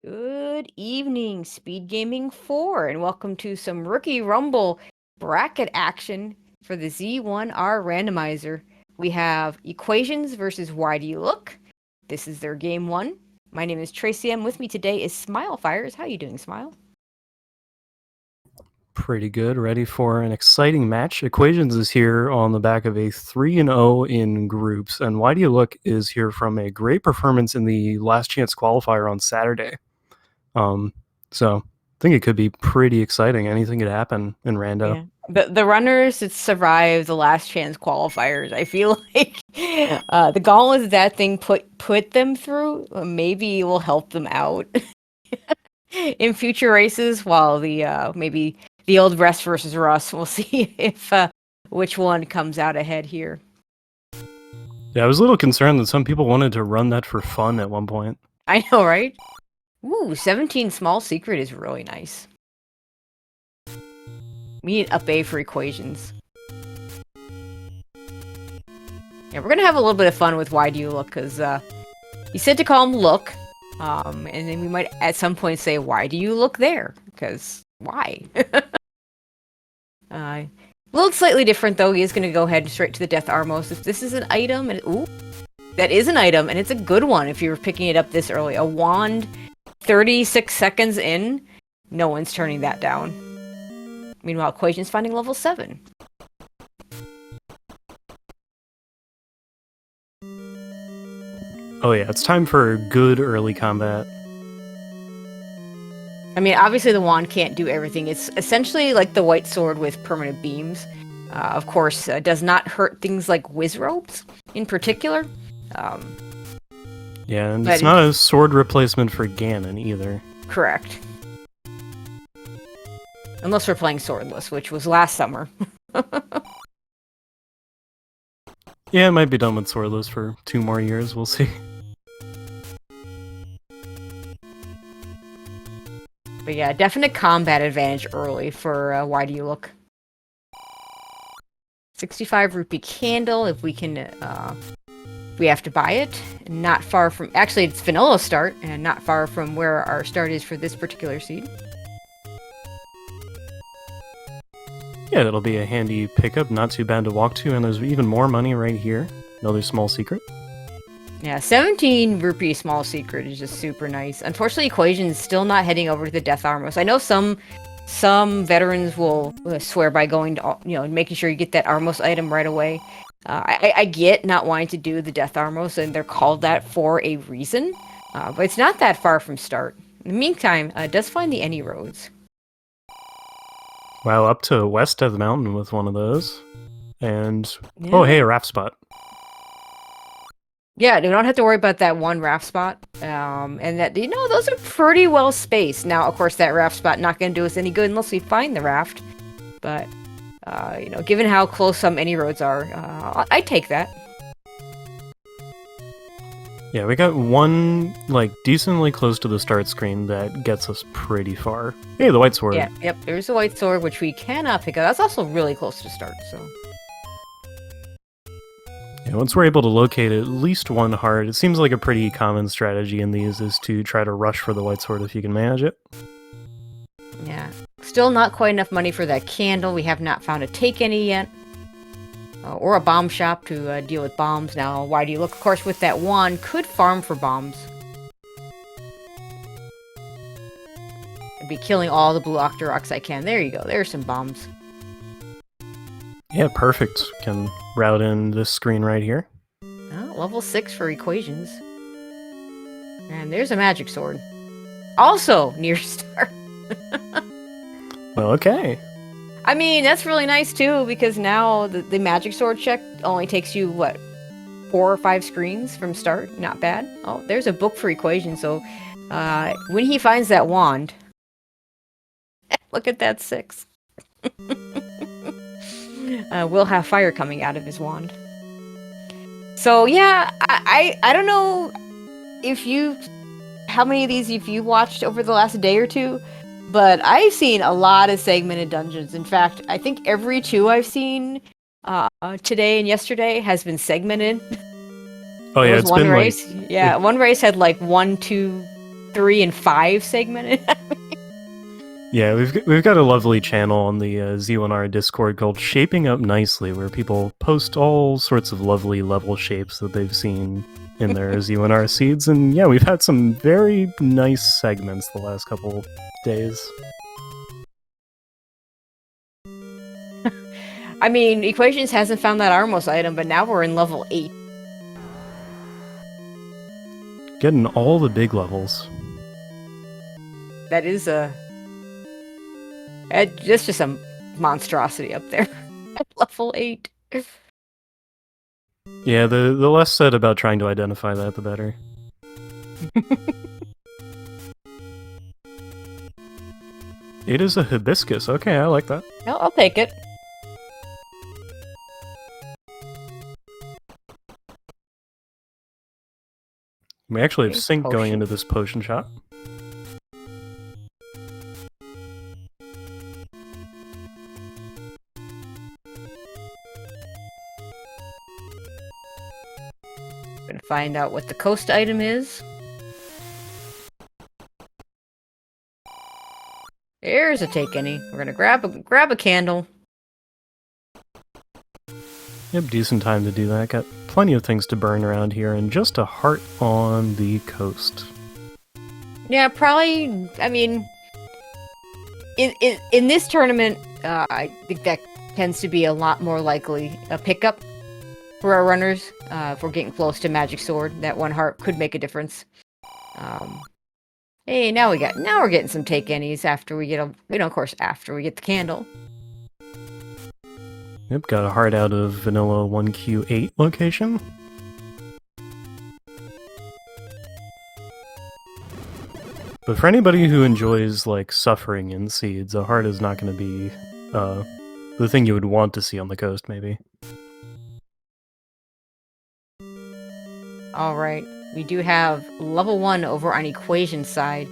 Good evening, Speed Gaming 4, and welcome to some Rookie Rumble bracket action for the Z1R Randomizer. We have Equations versus Why Do You Look? This is their game one. My name is Tracy M. With me today is Smile Fires. How are you doing, Smile? Pretty good. Ready for an exciting match. Equations is here on the back of a 3-0 in groups, and Why Do You Look is here from a great performance in the last chance qualifier on Saturday. So I think it could be pretty exciting. Anything could happen in Rando. Yeah. The runners that survived the last chance qualifiers, I feel like the gauntlets that thing put them through maybe will help them out in future races, while the maybe the old Rest versus Russ. We'll see if which one comes out ahead here. Yeah, I was a little concerned that some people wanted to run that for fun at one point. I know, right? Ooh, 17 Small Secret is really nice. We need up A for Equations. Yeah, we're gonna have a little bit of fun with Why Do You Look, because he said to call him Look, and then we might at some point say, why do you look there? Because why? A little slightly different, though. He is going to go ahead straight to the Death Armos. If this is an item, and ooh, that is an item, and it's a good one if you're picking it up this early. A wand, 36 seconds in, no one's turning that down. Meanwhile, Equation's finding level 7. Oh yeah, it's time for good early combat. I mean, obviously the wand can't do everything. It's essentially like the white sword with permanent beams. Of course, does not hurt things like whiz robes in particular. Yeah, and it's not a sword replacement for Ganon either. Correct. Unless we're playing swordless, which was last summer. Yeah, it might be done with swordless for 2 more years. We'll see. But yeah, definite combat advantage early for Why Do You Look? 65 rupee candle if we can, we have to buy it. Not far from, actually it's vanilla start, and not far from where our start is for this particular seed. Yeah, that'll be a handy pickup, not too bad to walk to, and there's even more money right here. Another small secret. Yeah, 17 rupee small secret is just super nice. Unfortunately, Equation's still not heading over to the Death Armos. I know some veterans will swear by going to, making sure you get that Armos item right away. I get not wanting to do the Death Armos, and they're called that for a reason. But it's not that far from start. In the meantime, it does find the Any Roads. Wow, up to west of the mountain with one of those. And, yeah. Oh hey, a raft spot. Yeah, we don't have to worry about that one raft spot. And that, those are pretty well spaced. Now, of course, that raft spot not going to do us any good unless we find the raft. But, given how close some Any Roads are, I'd take that. Yeah, we got one, decently close to the start screen that gets us pretty far. Hey, the white sword. Yeah, yep, there's the white sword, which we cannot pick up. That's also really close to start, so... Yeah, once we're able to locate at least one heart, it seems like a pretty common strategy in these is to try to rush for the white sword if you can manage it. Yeah. Still not quite enough money for that candle. We have not found a take any yet. Or a bomb shop to deal with bombs. Now, Why Do You Look? Of course, with that wand, could farm for bombs. I'd be killing all the blue Octoroks I can. There you go. There's some bombs. Yeah, perfect. Can route in this screen right here. Oh, level 6 for Equations. And there's a magic sword. Also near start. Well, okay. I mean, that's really nice too, because now the magic sword check only takes you, 4 or 5 screens from start? Not bad. Oh, there's a book for Equations, so when he finds that wand... Look at that 6. We'll have fire coming out of his wand. So yeah, I don't know how many of these if you watched over the last day or two, but I've seen a lot of segmented dungeons. In fact, I think every 2 I've seen today and yesterday has been segmented. Oh yeah, it's one been race. One race had 1, 2, 3 and 5 segmented. Yeah, we've got a lovely channel on the Z1R Discord called Shaping Up Nicely, where people post all sorts of lovely level shapes that they've seen in their Z1R seeds, and yeah, we've had some very nice segments the last couple days. I mean, Equations hasn't found that Armos item, but now we're in level 8. Getting all the big levels. That is that's just a monstrosity up there. At level 8. Yeah, the less said about trying to identify that, the better. It is a hibiscus. Okay, I like that. No, I'll take it. We actually have Okay, sync going potion. into this potion shop. Gonna find out what the coast item is. There's a take any. We're gonna grab a candle. Yep, decent time to do that. Got plenty of things to burn around here, and just a heart on the coast. Yeah, probably. I mean, in this tournament, I think that tends to be a lot more likely a pickup for our runners. If we're getting close to Magic Sword, that 1 heart could make a difference. Hey, now we're getting some take any's after we get of course, after we get the candle. Yep, got a heart out of vanilla 1Q8 location. But for anybody who enjoys, like, suffering in seeds, a heart is not going to be the thing you would want to see on the coast, maybe. Alright, we do have level 1 over on Equation's side.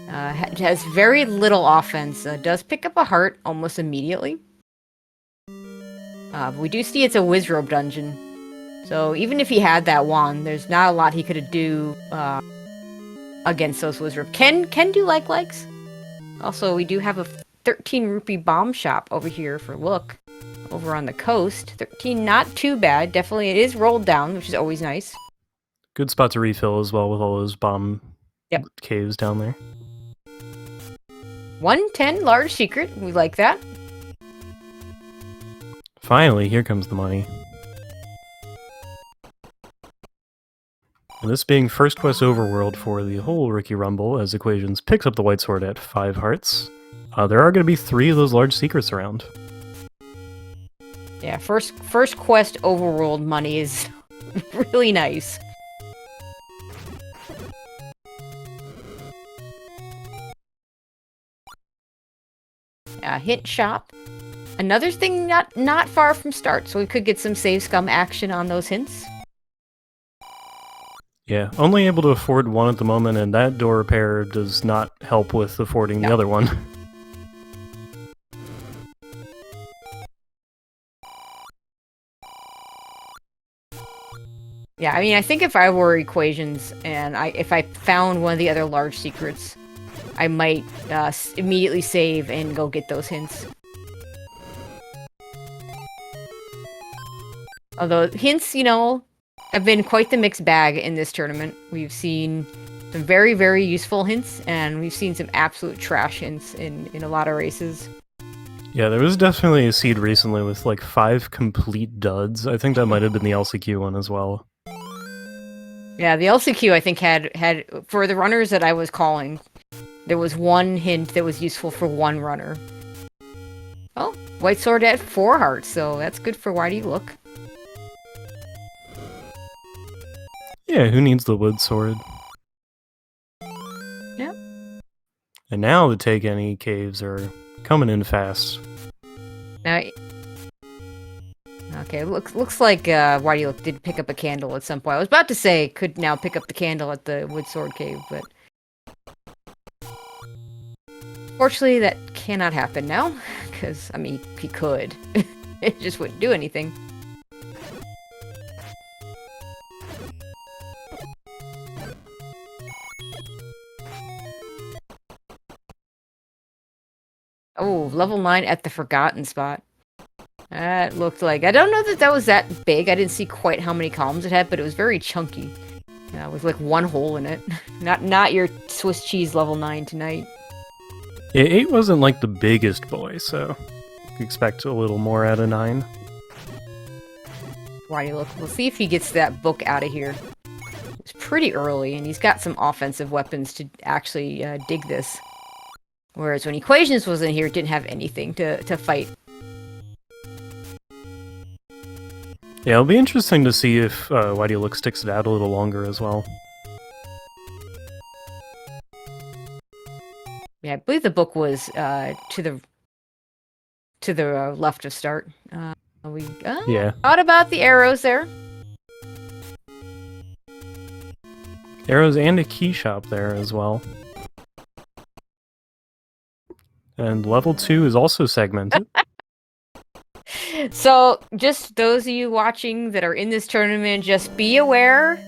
It has very little offense. Does pick up a heart almost immediately. But we do see it's a Wizrobe dungeon. So even if he had that wand, there's not a lot he could do against those Wizrobe. Can do likes. Also, we do have a 13 rupee bomb shop over here for look. Over on the coast. 13, not too bad. Definitely it is rolled down, which is always nice. Good spot to refill as well with all those bomb caves down there. 110 large secret. We like that. Finally, here comes the money. And this being first quest overworld for the whole Rookie Rumble, as Equations picks up the white sword at 5 hearts. There are going to be 3 of those large secrets around. Yeah, first quest overworld money is really nice. Hint shop. Another thing not far from start, so we could get some save scum action on those hints. Yeah, only able to afford 1 at the moment, and that door repair does not help with affording the other one. Yeah, I mean, I think if I were Equations, and if I found one of the other large secrets, I might immediately save and go get those hints. Although hints, have been quite the mixed bag in this tournament. We've seen some very, very useful hints, and we've seen some absolute trash hints in a lot of races. Yeah, there was definitely a seed recently with like 5 complete duds. I think that might have been the LCQ one as well. Yeah, the LCQ I think had for the runners that I was calling, there was 1 hint that was useful for 1 runner. Oh, white sword at 4 hearts, so that's good for why do you look? Yeah, who needs the wood sword? Yep. And now the take any caves are coming in fast. Now, okay, looks like why do you look did pick up a candle at some point. I was about to say could now pick up the candle at the wood sword cave, but fortunately that cannot happen now, because I mean he could. It just wouldn't do anything. Oh, level 9 at the forgotten spot. That looked like... I don't know that that was that big. I didn't see quite how many columns it had, but it was very chunky. With like one hole in it. Not your Swiss cheese level 9 tonight. Yeah, 8 wasn't like the biggest boy, so you expect a little more out of 9. Why do you look? We'll see if he gets that book out of here. It's pretty early, and he's got some offensive weapons to actually dig this. Whereas when Equations was in here, it didn't have anything to fight. Yeah, it'll be interesting to see if Why Do You Look sticks it out a little longer as well. Yeah, I believe the book was to the left of start. Yeah. Thought about the arrows there. Arrows and a key shop there as well. And level 2 is also segmented. So, just those of you watching that are in this tournament, just be aware.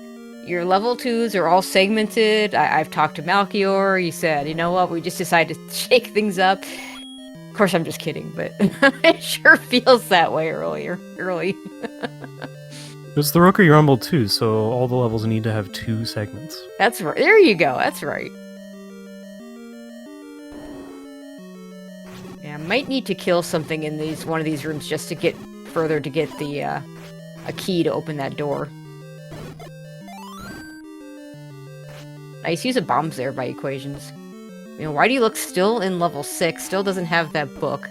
Your level 2s are all segmented. I've talked to Malchior. He said, you know what, we just decided to shake things up. Of course, I'm just kidding, but it sure feels that way early. It's the Rookie Rumble too, so all the levels need to have 2 segments. That's right. There you go. That's right. Yeah, might need to kill something in one of these rooms just to get further to get the a key to open that door. Nice use of bombs there by Equations. You know, why do you look still in level 6? Still doesn't have that book.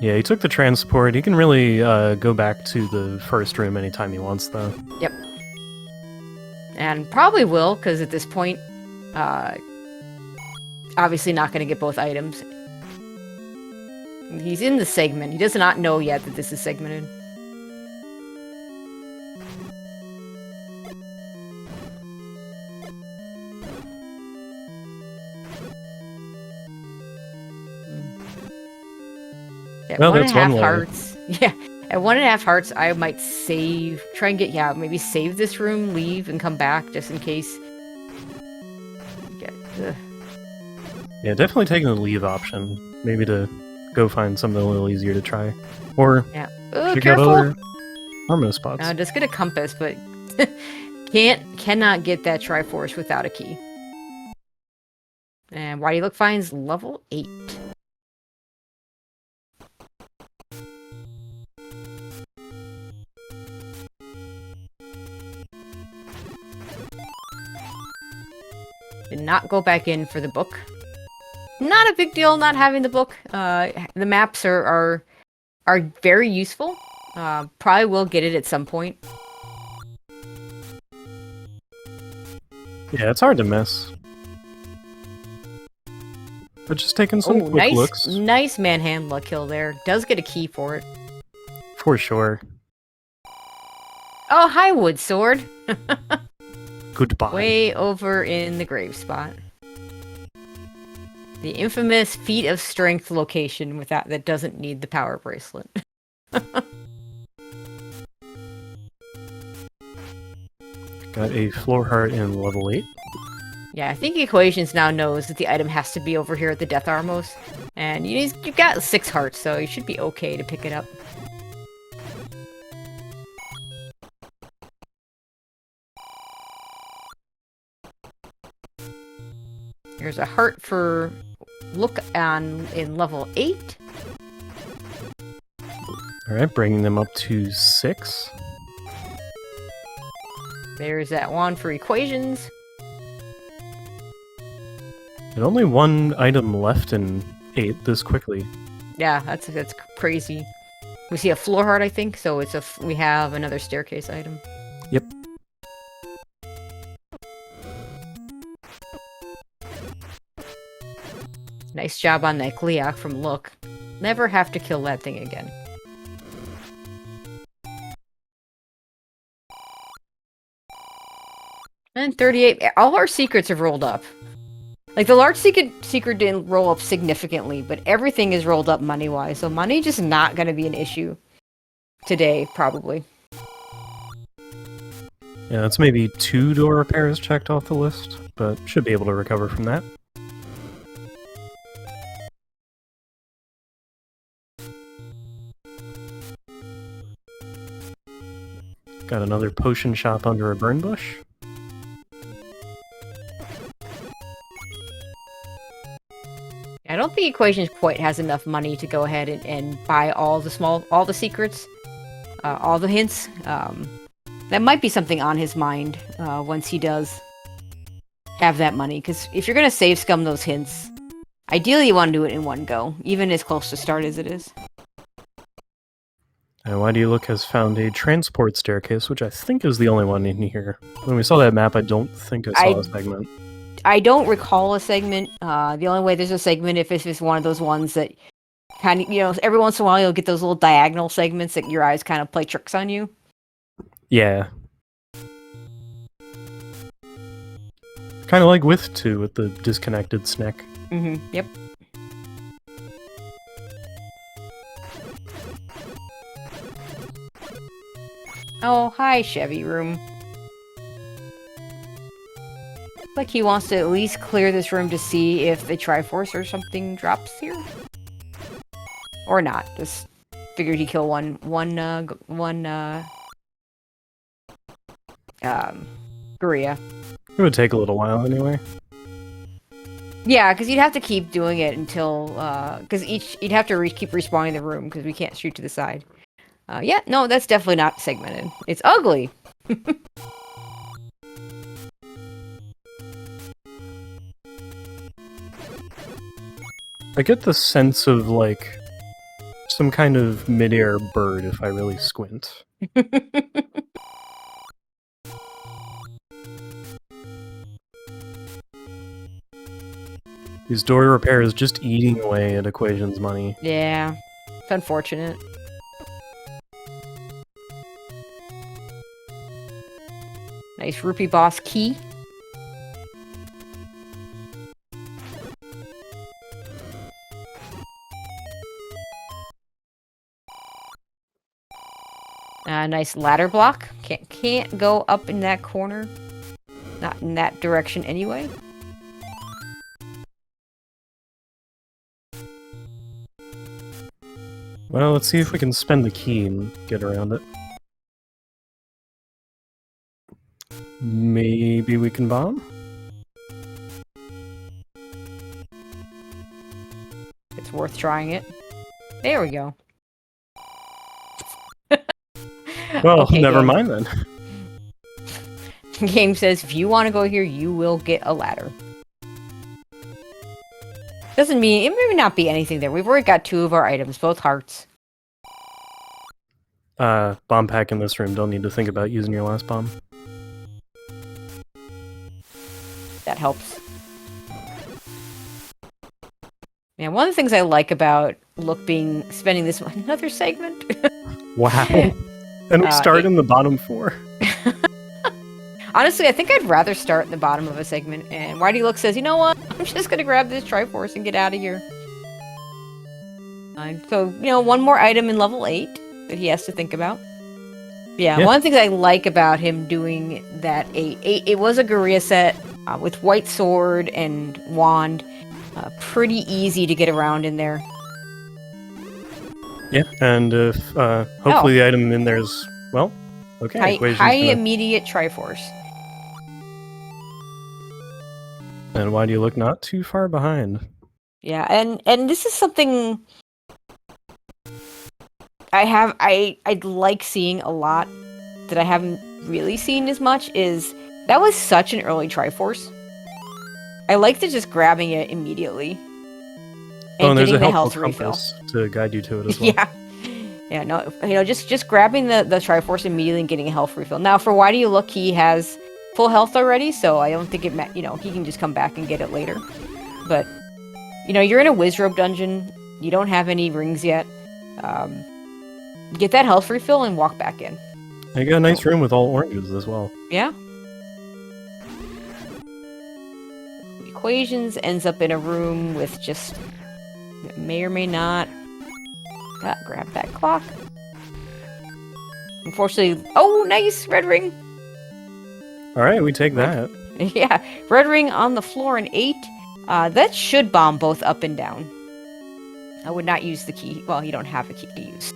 Yeah, he took the transport. He can really go back to the first room anytime he wants, though. Yep. And probably will, because at this point, obviously not going to get both items. He's in the segment. He does not know yet that this is segmented. At well, 1.5 hearts. Yeah, at 1.5 hearts, I might save. Try and get, maybe save this room, leave, and come back just in case. Yeah, definitely taking the leave option. Maybe to go find something a little easier to try. Or check out other Armo spots. Just get a compass, but cannot get that Triforce without a key. And Why Do You Look finds level 8. Did not go back in for the book. Not a big deal not having the book. The maps are very useful. Probably will get it at some point. Yeah, it's hard to miss. But just taking some quick looks. Nice manhand luck kill there. Does get a key for it. For sure. Oh, hi, Wood Sword. Goodbye. Way over in the grave spot. The infamous feat of strength location with that doesn't need the power bracelet. Got a floor heart in level 8. Yeah, I think Equations now knows that the item has to be over here at the Death Armos. And you've got 6 hearts, so you should be okay to pick it up. There's a heart for look on in level 8. Alright, bringing them up to 6. There's that one for Equations. And only 1 item left in 8 this quickly. Yeah, that's crazy. We see a floor heart, I think, so we have another staircase item. Yep. Nice job on that Gliok from Look. Never have to kill that thing again. And 38. All our secrets have rolled up. Like, the large secret didn't roll up significantly, but everything is rolled up money-wise, so money just not going to be an issue today, probably. Yeah, that's maybe 2 door repairs checked off the list, but should be able to recover from that. Got another potion shop under a burn bush. I don't think Equations quite has enough money to go ahead and buy all the secrets, all the hints. That might be something on his mind once he does have that money. Because if you're gonna save scum those hints, ideally you want to do it in one go, even as close to start as it is. And Why Do You Look has found a transport staircase, which I think is the only one in here. When we saw that map, I don't think I saw a segment. I don't recall a segment. The only way there's a segment if it's one of those ones that kind of, every once in a while you'll get those little diagonal segments that your eyes kind of play tricks on you. Yeah. Kind of like with 2 with the disconnected snack. Yep. Oh, hi, Chevy Room. Like he wants to at least clear this room to see if the Triforce or something drops here. Or not. Just figured he'd kill one Guria. It would take a little while anyway. Yeah, because you'd have to keep doing it until, because you'd have to keep respawning the room, because we can't shoot to the side. Yeah, no, that's definitely not segmented. It's ugly! I get the sense of, like, some kind of mid-air bird if I really squint. His door repair is just eating away at Equations money. Yeah, it's unfortunate. Nice rupee boss key. Nice ladder block. Can't go up in that corner. Not in that direction anyway. Well, let's see if we can spend the key and get around it. Maybe we can bomb? It's worth trying it. There we go. Well, okay, never game. mind then. Game says, if you want to go here, you will get a ladder. Doesn't mean, it may not be anything there. We've already got 2 of our items, both hearts. Bomb pack in this room, don't need to think about using your last bomb. That helps. Yeah, one of the things I like about spending this another segment. Wow. And we start in the bottom 4. Honestly, I think I'd rather start in the bottom of a segment. And Why Do You Look says, you know what? I'm just gonna grab this Triforce and get out of here. So, one more item in level 8 that he has to think about. Yeah, one of the things I like about him doing that 8, it was a Guria set with white sword and wand. Pretty easy to get around in there. Yeah, and if hopefully the item in there is, well, okay. High immediate Triforce. And Why Do You Look not too far behind? Yeah, and this is something I'd like seeing a lot that I haven't really seen as much is that was such an early Triforce. I like to just grabbing it immediately. And there's getting a the helpful health refill. compass to guide you to it as well. Yeah, no, just grabbing the Triforce immediately and getting a health refill. Now, for Why Do You Look, he has full health already, so I don't think he can just come back and get it later. But, you're in a Wizrobe dungeon, you don't have any rings yet. Get that health refill and walk back in. You got a nice room with all oranges as well. Yeah. Equations ends up in a room with just may or may not. Grab that clock. Unfortunately, oh, nice red ring. All right, we take that. Yeah, red ring on the floor in 8. That should bomb both up and down. I would not use the key. Well, you don't have a key to use.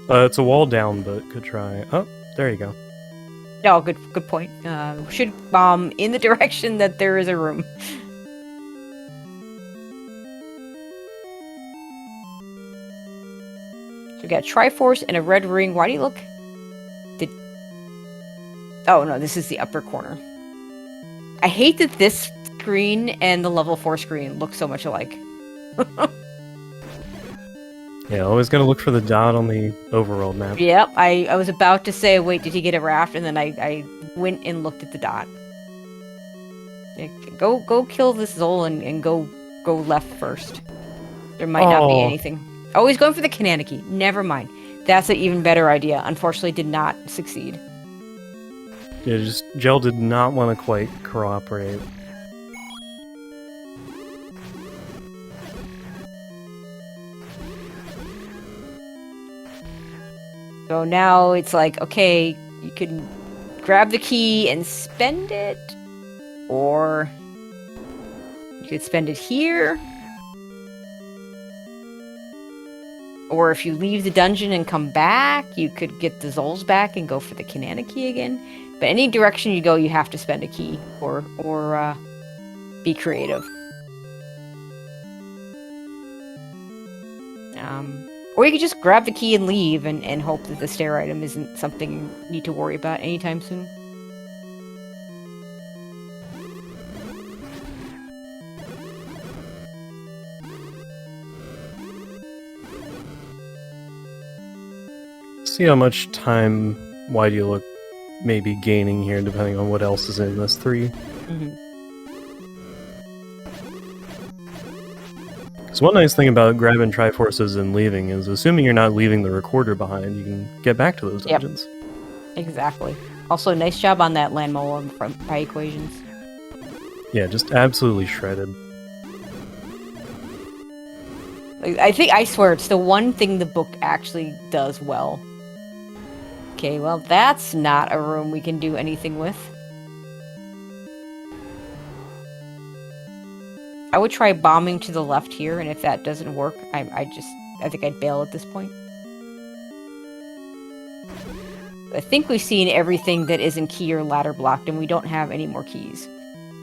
It's a wall down, but could try. Oh, There you go. Oh, good point. Should bomb in the direction that there is a room. So we got a Triforce and a red ring. Why do you look? Oh no, this is the upper corner. I hate that this screen and the level 4 screen look so much alike. Yeah, always gotta look for the dot on the overworld map. Yep, I was about to say, wait, did he get a raft? And then I went and looked at the dot. Yeah, go kill this Zol and go left first. There might not be anything. Oh, he's going for the Kananaki. Never mind. That's an even better idea. Unfortunately, did not succeed. Yeah, just Gel did not want to quite cooperate. So now it's like, okay, you can grab the key and spend it, or you could spend it here. Or if you leave the dungeon and come back, you could get the Zols back and go for the Kananaki again. But any direction you go, you have to spend a key or be creative. Or you could just grab the key and leave and hope that the stair item isn't something you need to worry about anytime soon. See how much time Why Do You Look may be gaining here, depending on what else is in this 3. Because one nice thing about grabbing Triforces and leaving is, assuming you're not leaving the recorder behind, you can get back to those dungeons. Yep. Exactly. Also, nice job on that land mole by equations. Yeah, just absolutely shredded. I swear, it's the one thing the book actually does well. Okay, well, that's not a room we can do anything with. I would try bombing to the left here, and if that doesn't work, I think I'd bail at this point. I think we've seen everything that isn't key or ladder blocked, and we don't have any more keys.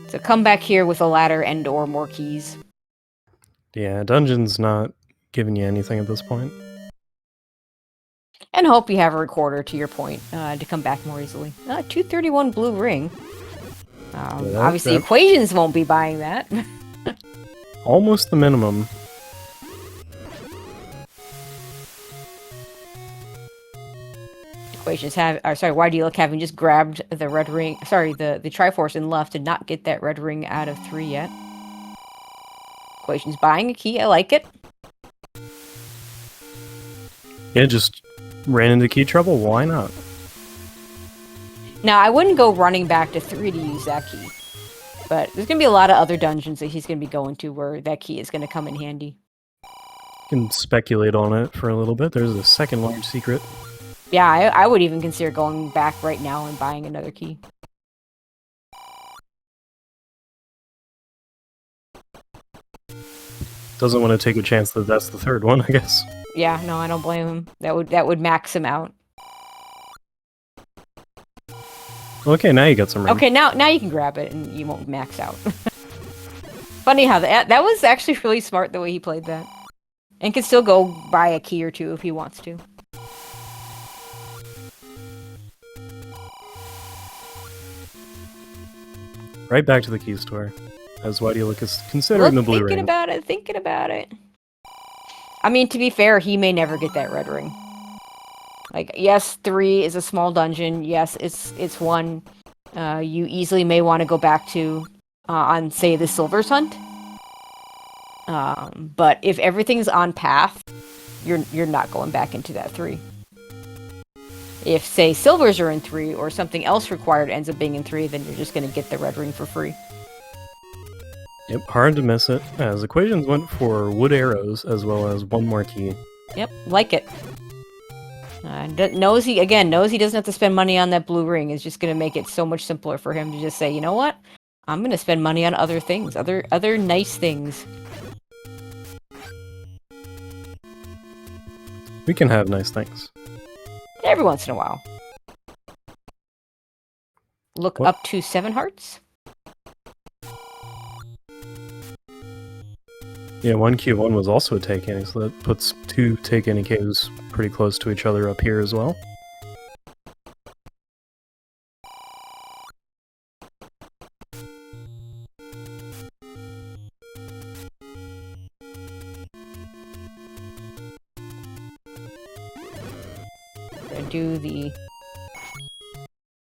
So come back here with a ladder and/or more keys. Yeah, dungeon's not giving you anything at this point. And hope you have a recorder, to your point, to come back more easily. 231 blue ring. Obviously, equations won't be buying that. Almost the minimum. Equations why do you look having just grabbed the red ring, the Triforce and left and not get that red ring out of 3 yet. Equations buying a key, I like it. Yeah, just ran into key trouble, why not? Now, I wouldn't go running back to 3 to use that key. But there's going to be a lot of other dungeons that he's going to be going to where that key is going to come in handy. You can speculate on it for a little bit. There's a second large secret. Yeah, I would even consider going back right now and buying another key. Doesn't want to take a chance that that's the third one, I guess. Yeah, no, I don't blame him. That would max him out. Okay, now you got some room. Okay, now you can grab it and you won't max out. Funny how that was actually really smart the way he played that. And can still go buy a key or two if he wants to. Right back to the key store. As Why Do You Look is considering the blue ring. Thinking about it. I mean, to be fair, he may never get that red ring. Like, yes, 3 is a small dungeon. Yes, it's one you easily may want to go back to on, say, the Silver's Hunt. But if everything's on path, you're not going back into that 3. If, say, Silvers are in 3, or something else required ends up being in 3, then you're just going to get the red ring for free. Yep, hard to miss it, as Equations went for wood arrows, as well as one more key. Yep, like it. Knows he doesn't have to spend money on that blue ring. It's just going to make it so much simpler for him to just say, you know what? I'm going to spend money on other things, other nice things. We can have nice things. Every once in a while. look What? up to 7 hearts. Yeah, 1Q1 was also a take any, so that puts 2 take any caves pretty close to each other up here as well. Gonna do the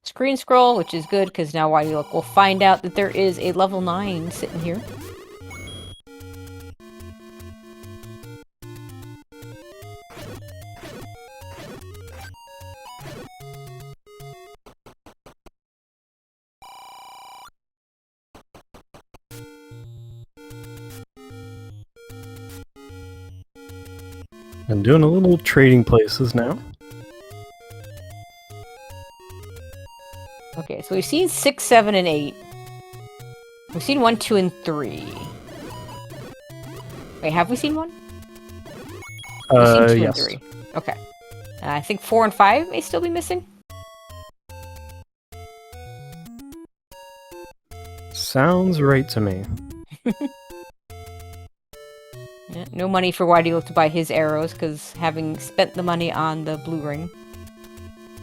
screen scroll, which is good because now Why Do You Look will find out that there is a level 9 sitting here. And doing a little trading places now. Okay, so we've seen 6, 7, and 8. We've seen 1, 2, and 3. Wait, have we seen 1? We've seen 2 Yes. and 3. Okay. I think 4 and 5 may still be missing. Sounds right to me. Yeah, no money for Why Do You Look to buy his arrows, because having spent the money on the blue ring,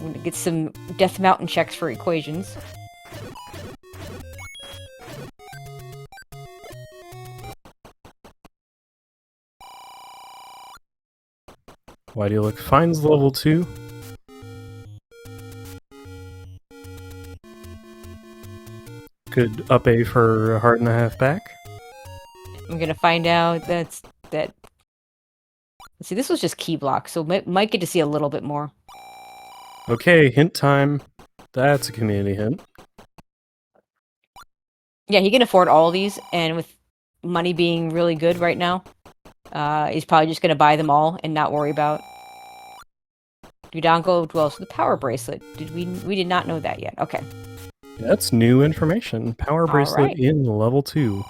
I'm gonna get some Death Mountain checks for equations. Why Do You Look finds level 2. Good up A for a heart and a half back. I'm gonna find out that. Let's see, this was just key block, so might get to see a little bit more. Okay, hint time. That's a community hint. Yeah, he can afford all these, and with money being really good right now, he's probably just gonna buy them all and not worry about. Dudonko dwells with the power bracelet. We did not know that yet. Okay. That's new information. Power bracelet right. in level 2.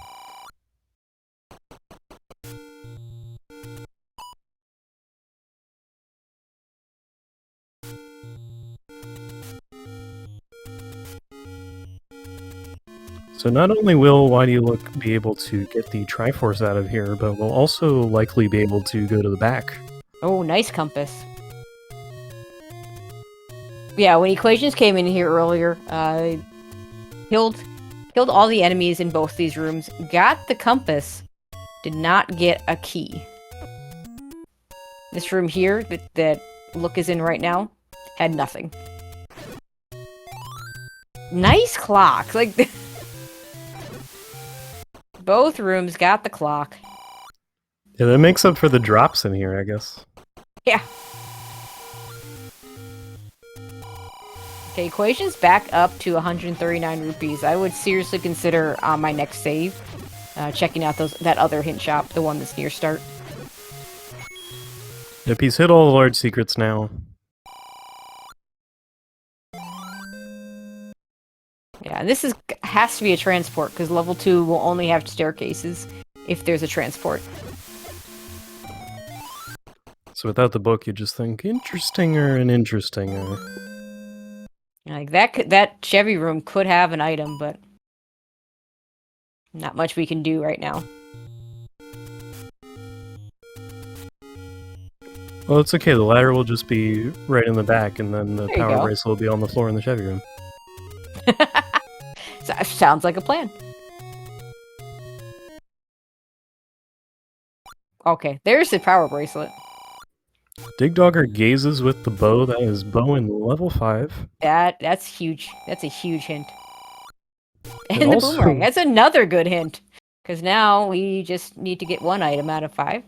So not only will Why Do You Look be able to get the Triforce out of here, but will also likely be able to go to the back. Oh, nice compass. Yeah, when equations came in here earlier, killed all the enemies in both these rooms, got the compass, did not get a key. This room here that Look is in right now had nothing. Nice clock. Like both rooms got the clock. Yeah, that makes up for the drops in here, I guess. Yeah. Okay, equations back up to 139 rupees. I would seriously consider on my next save checking out that other hint shop, the one that's near start. Yep, he's hit all the large secrets now. Yeah, and this has to be a transport, because level 2 will only have staircases if there's a transport. So without the book, you just think, interestinger and interestinger. Like, that Chevy room could have an item, but not much we can do right now. Well, it's okay, the ladder will just be right in the back, and then the There you power go. bracelet will be on the floor in the Chevy room. Sounds like a plan. Okay, there's the power bracelet. Dig Dogger gazes with the bow. That is bow in level 5. That's huge. That's a huge hint. And And the also- boomerang. That's another good hint. Because now we just need to get 1 item out of 5.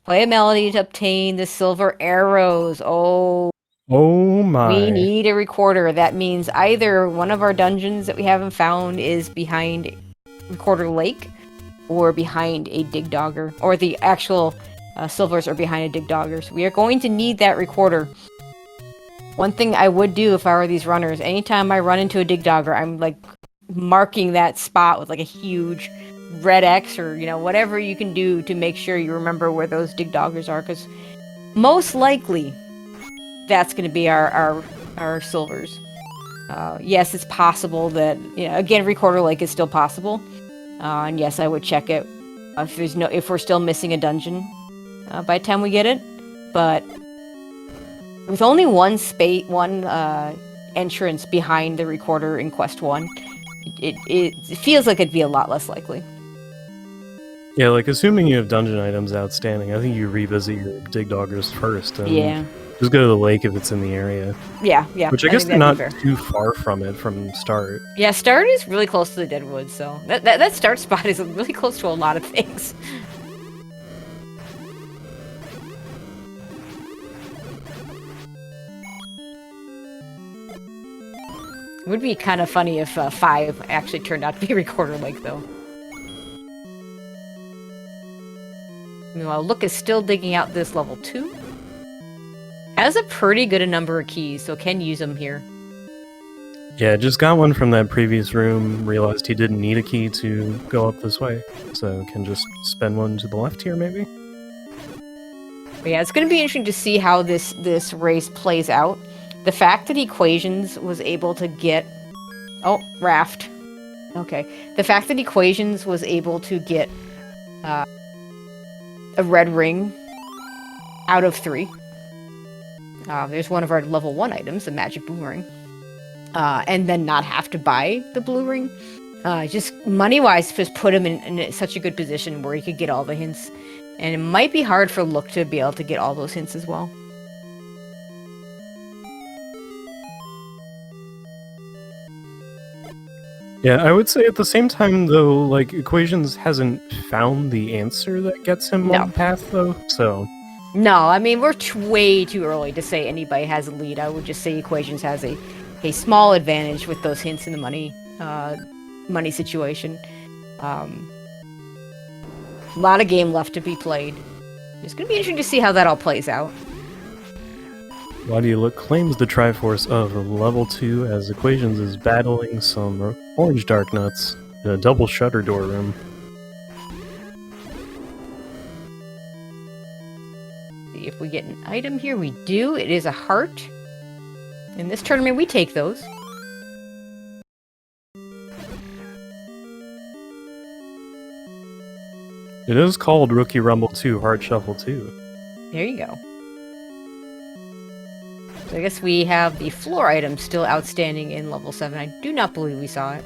Play a melody to obtain the silver arrows. Oh, Oh my. we need a recorder. That means either one of our dungeons that we haven't found is behind Recorder Lake, or behind a Dig Dogger, or the actual silvers are behind a Dig Dogger. So we are going to need that recorder. One thing I would do if I were these runners, anytime I run into a Dig Dogger, I'm like marking that spot with like a huge red X, or whatever you can do to make sure you remember where those Dig Doggers are, because most likely that's going to be our silvers. Yes, it's possible that, again, Recorder Lake is still possible. And yes, I would check it if we're still missing a dungeon by the time we get it. But with only one entrance behind the recorder in Quest 1, it feels like it'd be a lot less likely. Yeah, like, assuming you have dungeon items outstanding, I think you revisit your dig doggers first. And just go to the lake if it's in the area. Yeah. Which I guess they're not too far from it from start. Yeah, start is really close to the Deadwood, so that start spot is really close to a lot of things. It would be kind of funny if 5 actually turned out to be Recorder Lake, though. Meanwhile, Look is still digging out this level 2. Has a pretty good number of keys, so can use them here. Yeah, just got one from that previous room, realized he didn't need a key to go up this way, so can just spend one to the left here, maybe? But yeah, it's going to be interesting to see how this race plays out. The fact that Equations was able to get... Oh, Raft. Okay. The fact that Equations was able to get a red ring out of 3. There's one of our level 1 items, the magic boomerang. And then not have to buy the blue ring. Just money-wise, just put him in such a good position where he could get all the hints. And it might be hard for Look to be able to get all those hints as well. Yeah, I would say at the same time, though, like, Equations hasn't found the answer that gets him on the path, though, so... No, I mean, we're way too early to say anybody has a lead. I would just say Equations has a small advantage with those hints in the money situation. A lot of game left to be played. It's going to be interesting to see how that all plays out. Why Do You Look claims the Triforce of level 2 as Equations is battling some orange dark nuts in a double shutter door room. See if we get an item here. We do. It is a heart. In this tournament, we take those. It is called Rookie Rumble 2 Heart Shuffle 2. There you go. So I guess we have the floor item still outstanding in level 7. I do not believe we saw it.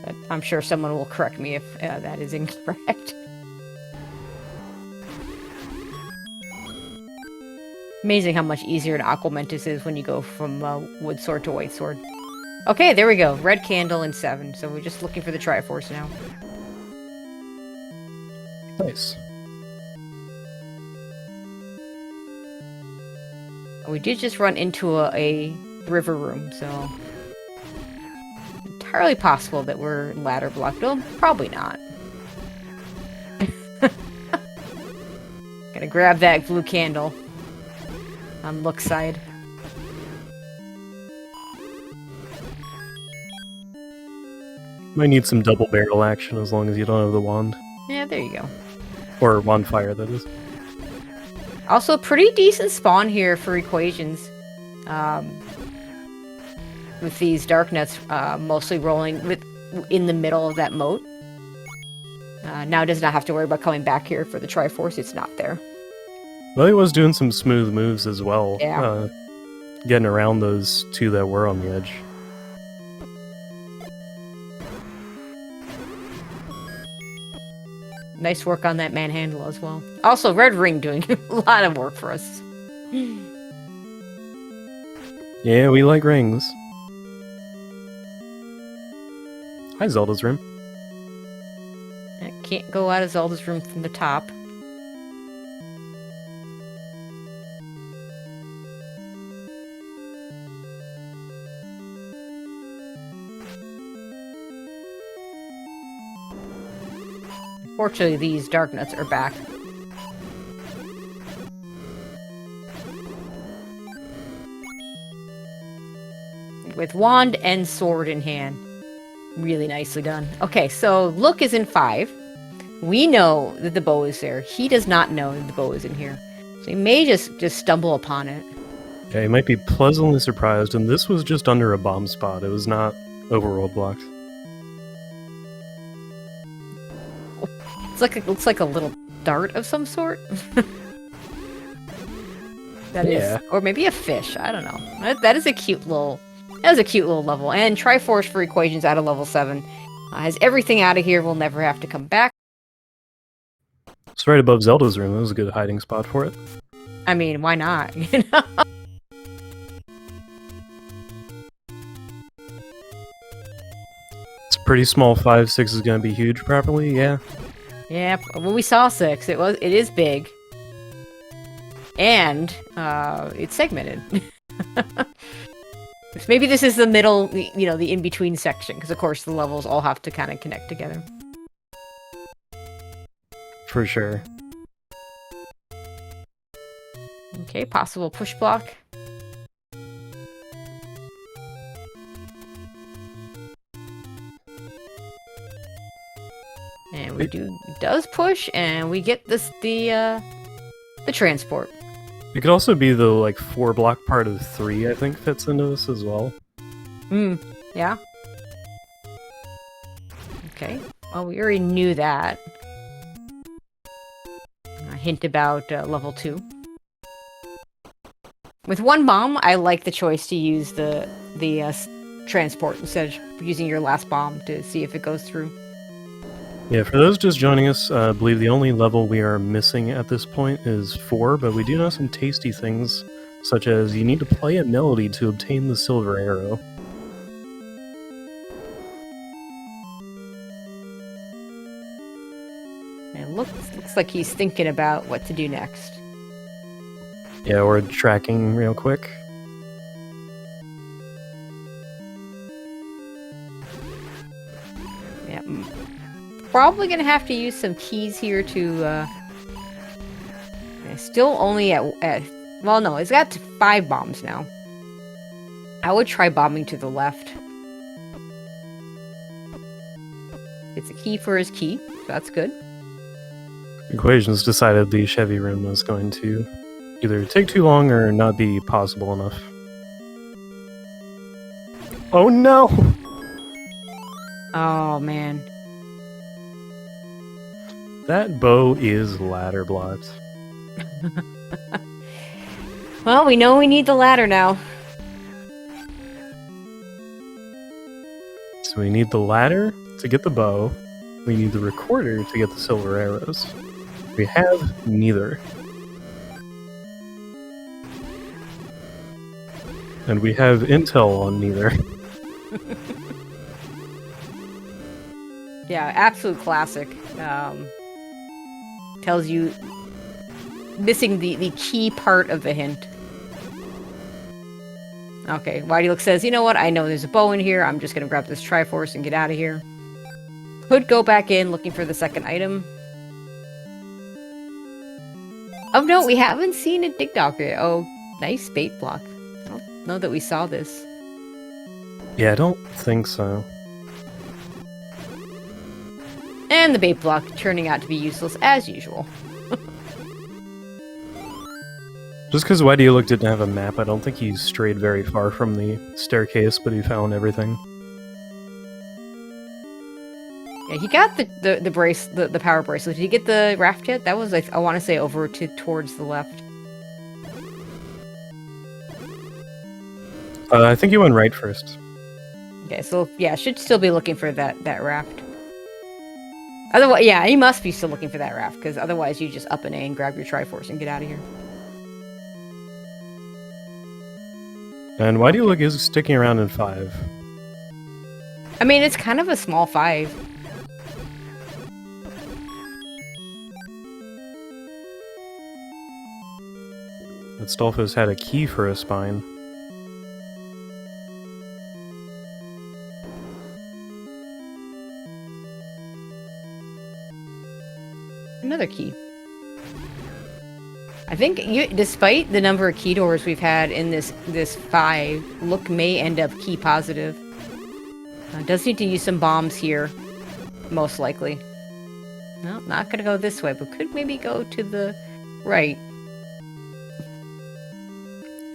But I'm sure someone will correct me if that is incorrect. Amazing how much easier an Aquamentus is when you go from wood sword to white sword. Okay, there we go. Red candle in 7. So we're just looking for the Triforce now. Nice. We did just run into a river room, so... entirely possible that we're ladder blocked. Oh, probably not. Gonna grab that blue candle. On Look's side. Might need some double barrel action as long as you don't have the wand. Yeah, there you go. Or wand fire, that is. Also, pretty decent spawn here for Equations. With these dark nuts mostly rolling in the middle of that moat. Now does not have to worry about coming back here for the Triforce. It's not there. Well, he was doing some smooth moves as well. Yeah. Getting around those 2 that were on the edge. Nice work on that manhandle as well. Also, Red Ring doing a lot of work for us. Yeah, we like rings. Hi, Zelda's room. I can't go out of Zelda's room from the top. Fortunately, these dark nuts are back. With wand and sword in hand. Really nicely done. Okay, so Look is in 5. We know that the bow is there. He does not know that the bow is in here. So he may just stumble upon it. Yeah, you might be pleasantly surprised, and this was just under a bomb spot. It was not overworld blocked. It looks like a little dart of some sort. Yeah. Or maybe a fish. I don't know. That is a cute little. That was a cute little level. And Triforce for equations out of level 7 has everything out of here. We'll never have to come back. It's right above Zelda's room. That was a good hiding spot for it. I mean, why not? You know? It's pretty small. 5, 6 is going to be huge, probably. Yeah. Yeah. When we saw 6, it is big. And it's segmented. Maybe this is the middle, you know, the in-between section, because of course the levels all have to kind of connect together. For sure. Okay, possible push block. And we does push, and we get the transport. It could also be the, like, 4-block part of 3, I think, fits into this as well. Yeah. Okay, well, we already knew that. A hint about level 2. With one bomb, I like the choice to use the transport instead of using your last bomb to see if it goes through. Yeah, for those just joining us, I believe the only level we are missing at this point is 4, but we do know some tasty things, such as you need to play a melody to obtain the silver arrow. It looks like he's thinking about what to do next. Yeah, we're tracking real quick. Yeah. Probably gonna have to use some keys here to still only at well, no, it's got 5 bombs now. I would try bombing to the left. It's a key for his key, so that's good. Equations decided the Chevy room was going to either take too long or not be possible enough. Oh no! Oh man. That bow is ladder blocked. Well, we know we need the ladder now. So we need the ladder to get the bow. We need the recorder to get the silver arrows. We have neither. And we have intel on neither. Yeah, absolute classic. Tells you missing the key part of the hint. Okay, whydoyoulook says, you know what, I know there's a bow in here, I'm just gonna grab this Triforce and get out of here. Could go back in looking for the second item. Oh no, we haven't seen a dig dog yet. Oh, nice bait block. I don't know that we saw this. Yeah, I don't think so. And the bait block turning out to be useless as usual. Just because whydoyoulook didn't have a map, I don't think he strayed very far from the staircase, but he found everything. Yeah, he got the power bracelet. Did he get the raft yet? That was, I want to say, over towards the left. I think he went right first. Okay, so yeah, should still be looking for that raft. Otherwise, yeah, he must be still looking for that raft, because otherwise you just up an A and grab your Triforce and get out of here. And whydoyoulook is sticking around in 5. I mean, it's kind of a small 5. But Stolfos had a key for a spine. Another key. I think, despite the number of key doors we've had in this 5, Look may end up key positive. Does need to use some bombs here, most likely. No, not gonna go this way, but could maybe go to the right.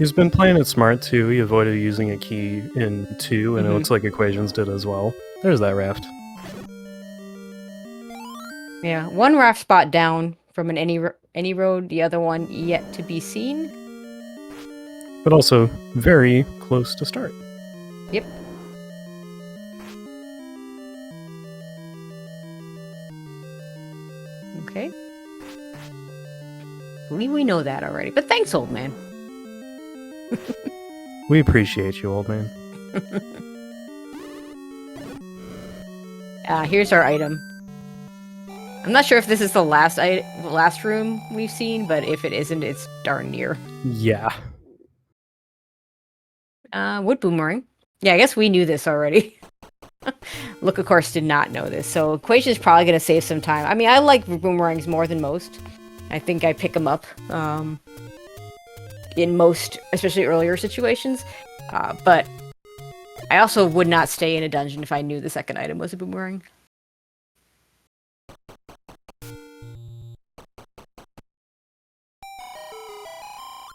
He's been playing it smart too. He avoided using a key in 2, and it looks like Equations did as well. There's that raft. Yeah, one raft spot down from an any road, the other one yet to be seen. But also very close to start. Yep. Okay. I believe we know that already, but thanks, old man. We appreciate you, old man. Here's our item. I'm not sure if this is the last room we've seen, but if it isn't, it's darn near. Yeah. Wood boomerang. Yeah, I guess we knew this already. Look, of course, did not know this, so Equation is probably going to save some time. I mean, I like boomerangs more than most. I think I pick them up in most, especially earlier situations. But I also would not stay in a dungeon if I knew the second item was a boomerang.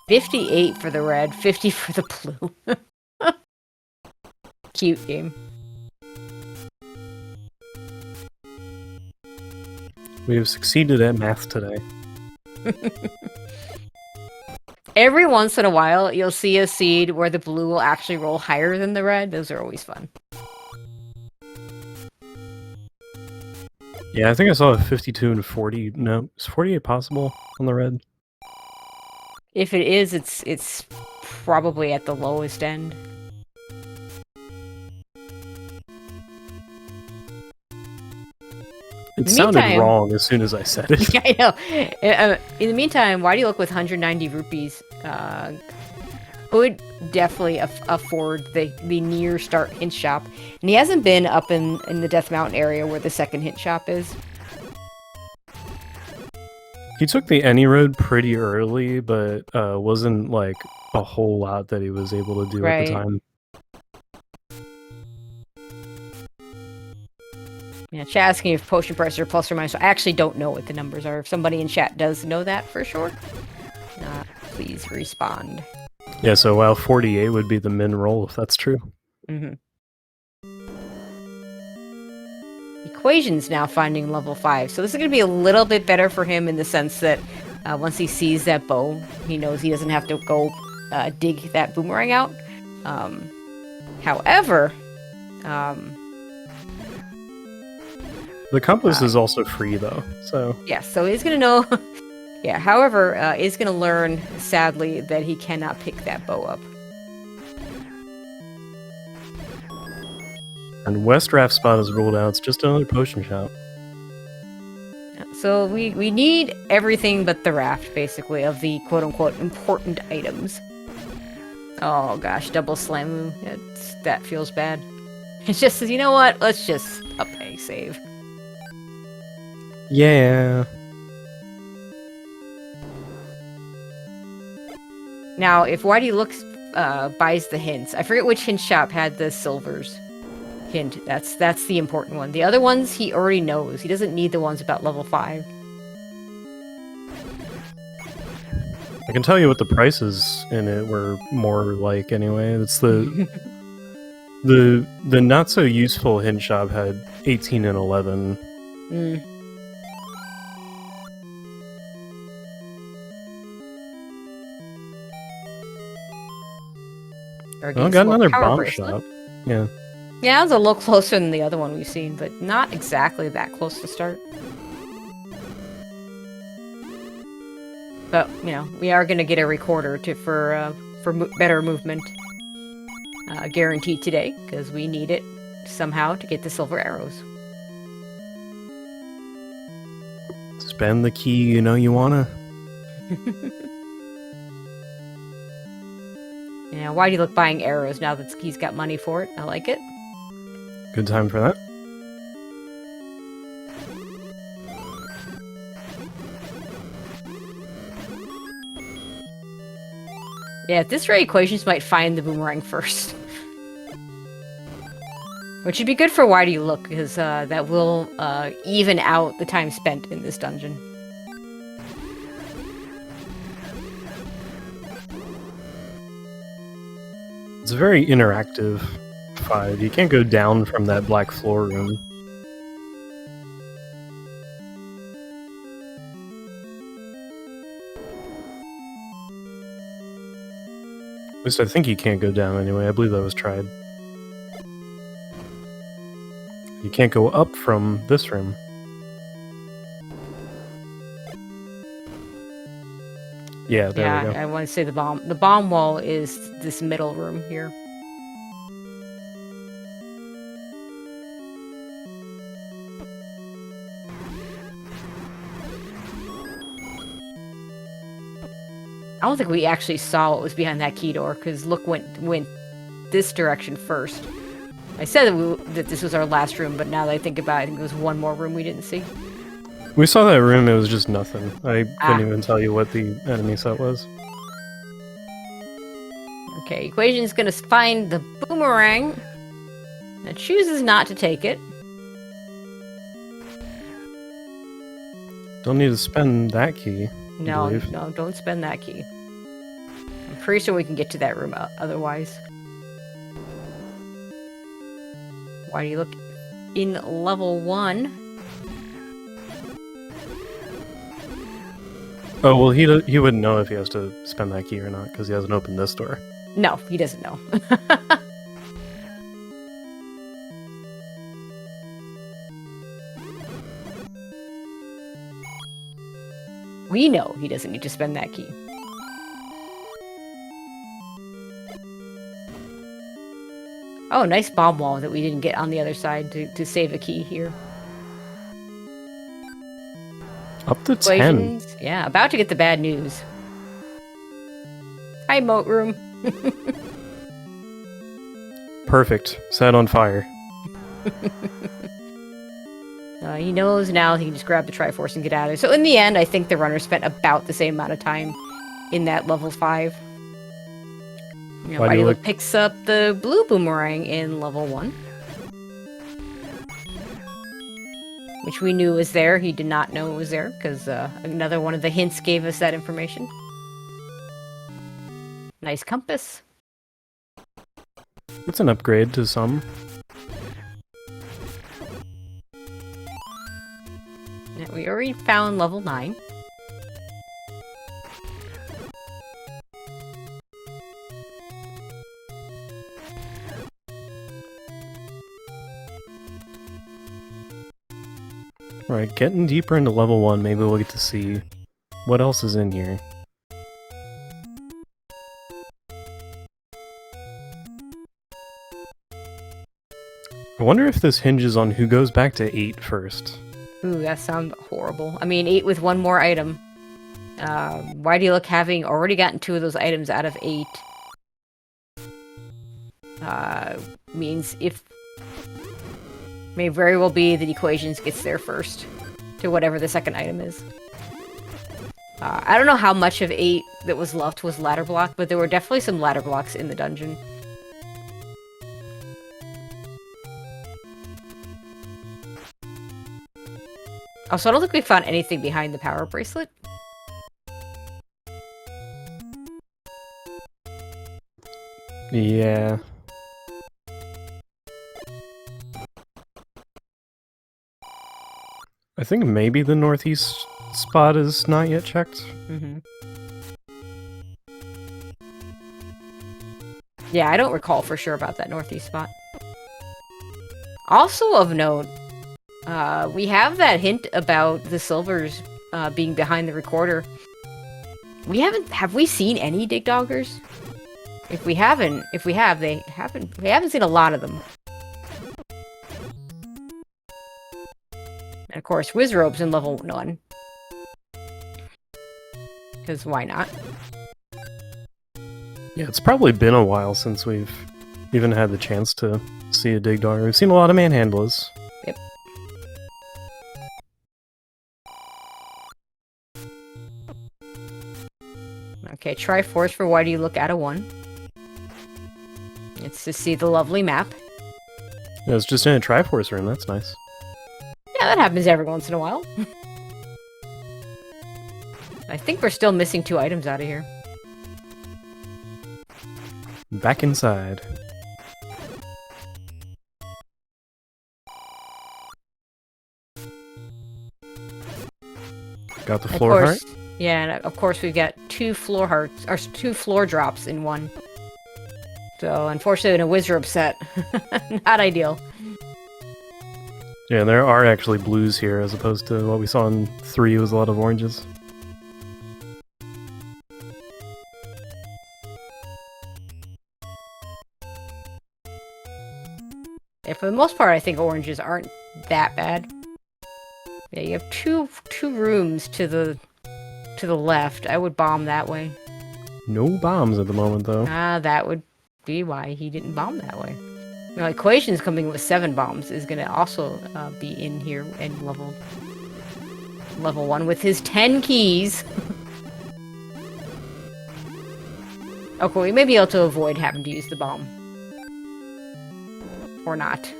$58 for the red, $50 for the blue. Cute game. We have succeeded at math today. Every once in a while, you'll see a seed where the blue will actually roll higher than the red. Those are always fun. Yeah, I think I saw a 52 and 40. No, is 48 possible on the red? If it is, it's probably at the lowest end. It sounded wrong as soon as I said it. I know. In the meantime, why do you look with 190 rupees? Could definitely afford the near start hint shop, and he hasn't been up in the Death Mountain area where the second hint shop is. He took the any road pretty early, but wasn't like a whole lot that he was able to do at the time. Yeah, chat asking if potion prices are plus or minus. So I actually don't know what the numbers are. If somebody in chat does know that for sure, please respond. Yeah, so while 48 would be the min roll, if that's true. Equation's now finding level 5, so this is going to be a little bit better for him in the sense that once he sees that bow, he knows he doesn't have to go dig that boomerang out. However, the compass is also free though, so... Yeah, so he's going to know... Yeah, however, he's going to learn, sadly, that he cannot pick that bow up. And West Raft spot is ruled out. It's just another potion shop. So we need everything but the raft, basically, of the quote-unquote important items. Oh gosh, double slamu. That feels bad. It just says, you know what? Let's just up a save. Yeah. Now, if Whitey looks buys the hints, I forget which hint shop had the silvers hint. That's the important one. The other ones he already knows. He doesn't need the ones about level 5. I can tell you what the prices in it were more like anyway. It's the the not so useful hint shop had 18 and 11. Oh, got another bomb shop. Yeah. Yeah, that was a little closer than the other one we've seen, but not exactly that close to start. But, you know, we are going to get a recorder for better movement. Guaranteed today, because we need it somehow to get the silver arrows. Spend the key you know you wanna. Yeah, why do you look buying arrows now that he's got money for it? I like it. Good time for that. Yeah, at this rate, Equations might find the boomerang first. Which would be good for why do you look, because that will even out the time spent in this dungeon. It's a very interactive 5. You can't go down from that black floor room. At least I think you can't go down anyway. I believe that was tried. You can't go up from this room. Yeah, there we go. I want to say the bomb wall is this middle room here. I don't think we actually saw what was behind that key door, because Look went this direction first. I said that this was our last room, but now that I think about it, I think there was one more room we didn't see. We saw that room, it was just nothing. I couldn't even tell you what the enemy set was. Okay, Equation's gonna find the boomerang. And chooses not to take it. Don't need to spend that key. No, don't spend that key. I'm pretty sure we can get to that room otherwise. Why do you look in level 1? Oh, well, he wouldn't know if he has to spend that key or not, because he hasn't opened this door. No, he doesn't know. We know he doesn't need to spend that key. Oh, nice bomb wall that we didn't get on the other side to save a key here. Up to Equations. 10. Yeah, about to get the bad news. Hi, moat room. Perfect. Set on fire. He knows now he can just grab the Triforce and get out of there. So in the end, I think the runner spent about the same amount of time in that level 5. Why do you look picks up the blue boomerang in level 1. Which we knew was there. He did not know it was there, because another one of the hints gave us that information. Nice compass. It's an upgrade to some. Yeah, we already found level 9. Alright, getting deeper into level 1, maybe we'll get to see what else is in here. I wonder if this hinges on who goes back to 8 first. Ooh, that sounds horrible. I mean, 8 with one more item. Why do you look having already gotten 2 of those items out of 8? Means if... May very well be that Equations gets there first. To whatever the second item is. I don't know how much of 8 that was left was ladder block, but there were definitely some ladder blocks in the dungeon. Also, I don't think we found anything behind the power bracelet. Yeah. I think maybe the northeast spot is not yet checked. Mm-hmm. Yeah, I don't recall for sure about that northeast spot. Also of note, we have that hint about the silvers being behind the recorder. Have we seen any dig doggers? If we haven't, we haven't seen a lot of them. And of course, Wizrobe's in level 1. Because why not? Yeah, it's probably been a while since we've even had the chance to see a dig dogger. We've seen a lot of manhandlers. Yep. Okay, Triforce for why do you look at a 1? It's to see the lovely map. Yeah, it's just in a Triforce room, that's nice. Yeah, that happens every once in a while. I think we're still missing 2 items out of here. Back inside. Got the floor heart. Yeah, and of course we've got 2 floor hearts, or 2 floor drops in one. So, unfortunately, in a Wizard set, not ideal. Yeah, there are actually blues here, as opposed to what we saw in 3 was a lot of oranges. Yeah, for the most part, I think oranges aren't that bad. Yeah, you have two rooms to the left. I would bomb that way. No bombs at the moment, though. That would be why he didn't bomb that way. You know, Equations coming with 7 bombs is gonna also be in here in level 1 with his 10 keys. Okay, we may be able to avoid having to use the bomb. Or not.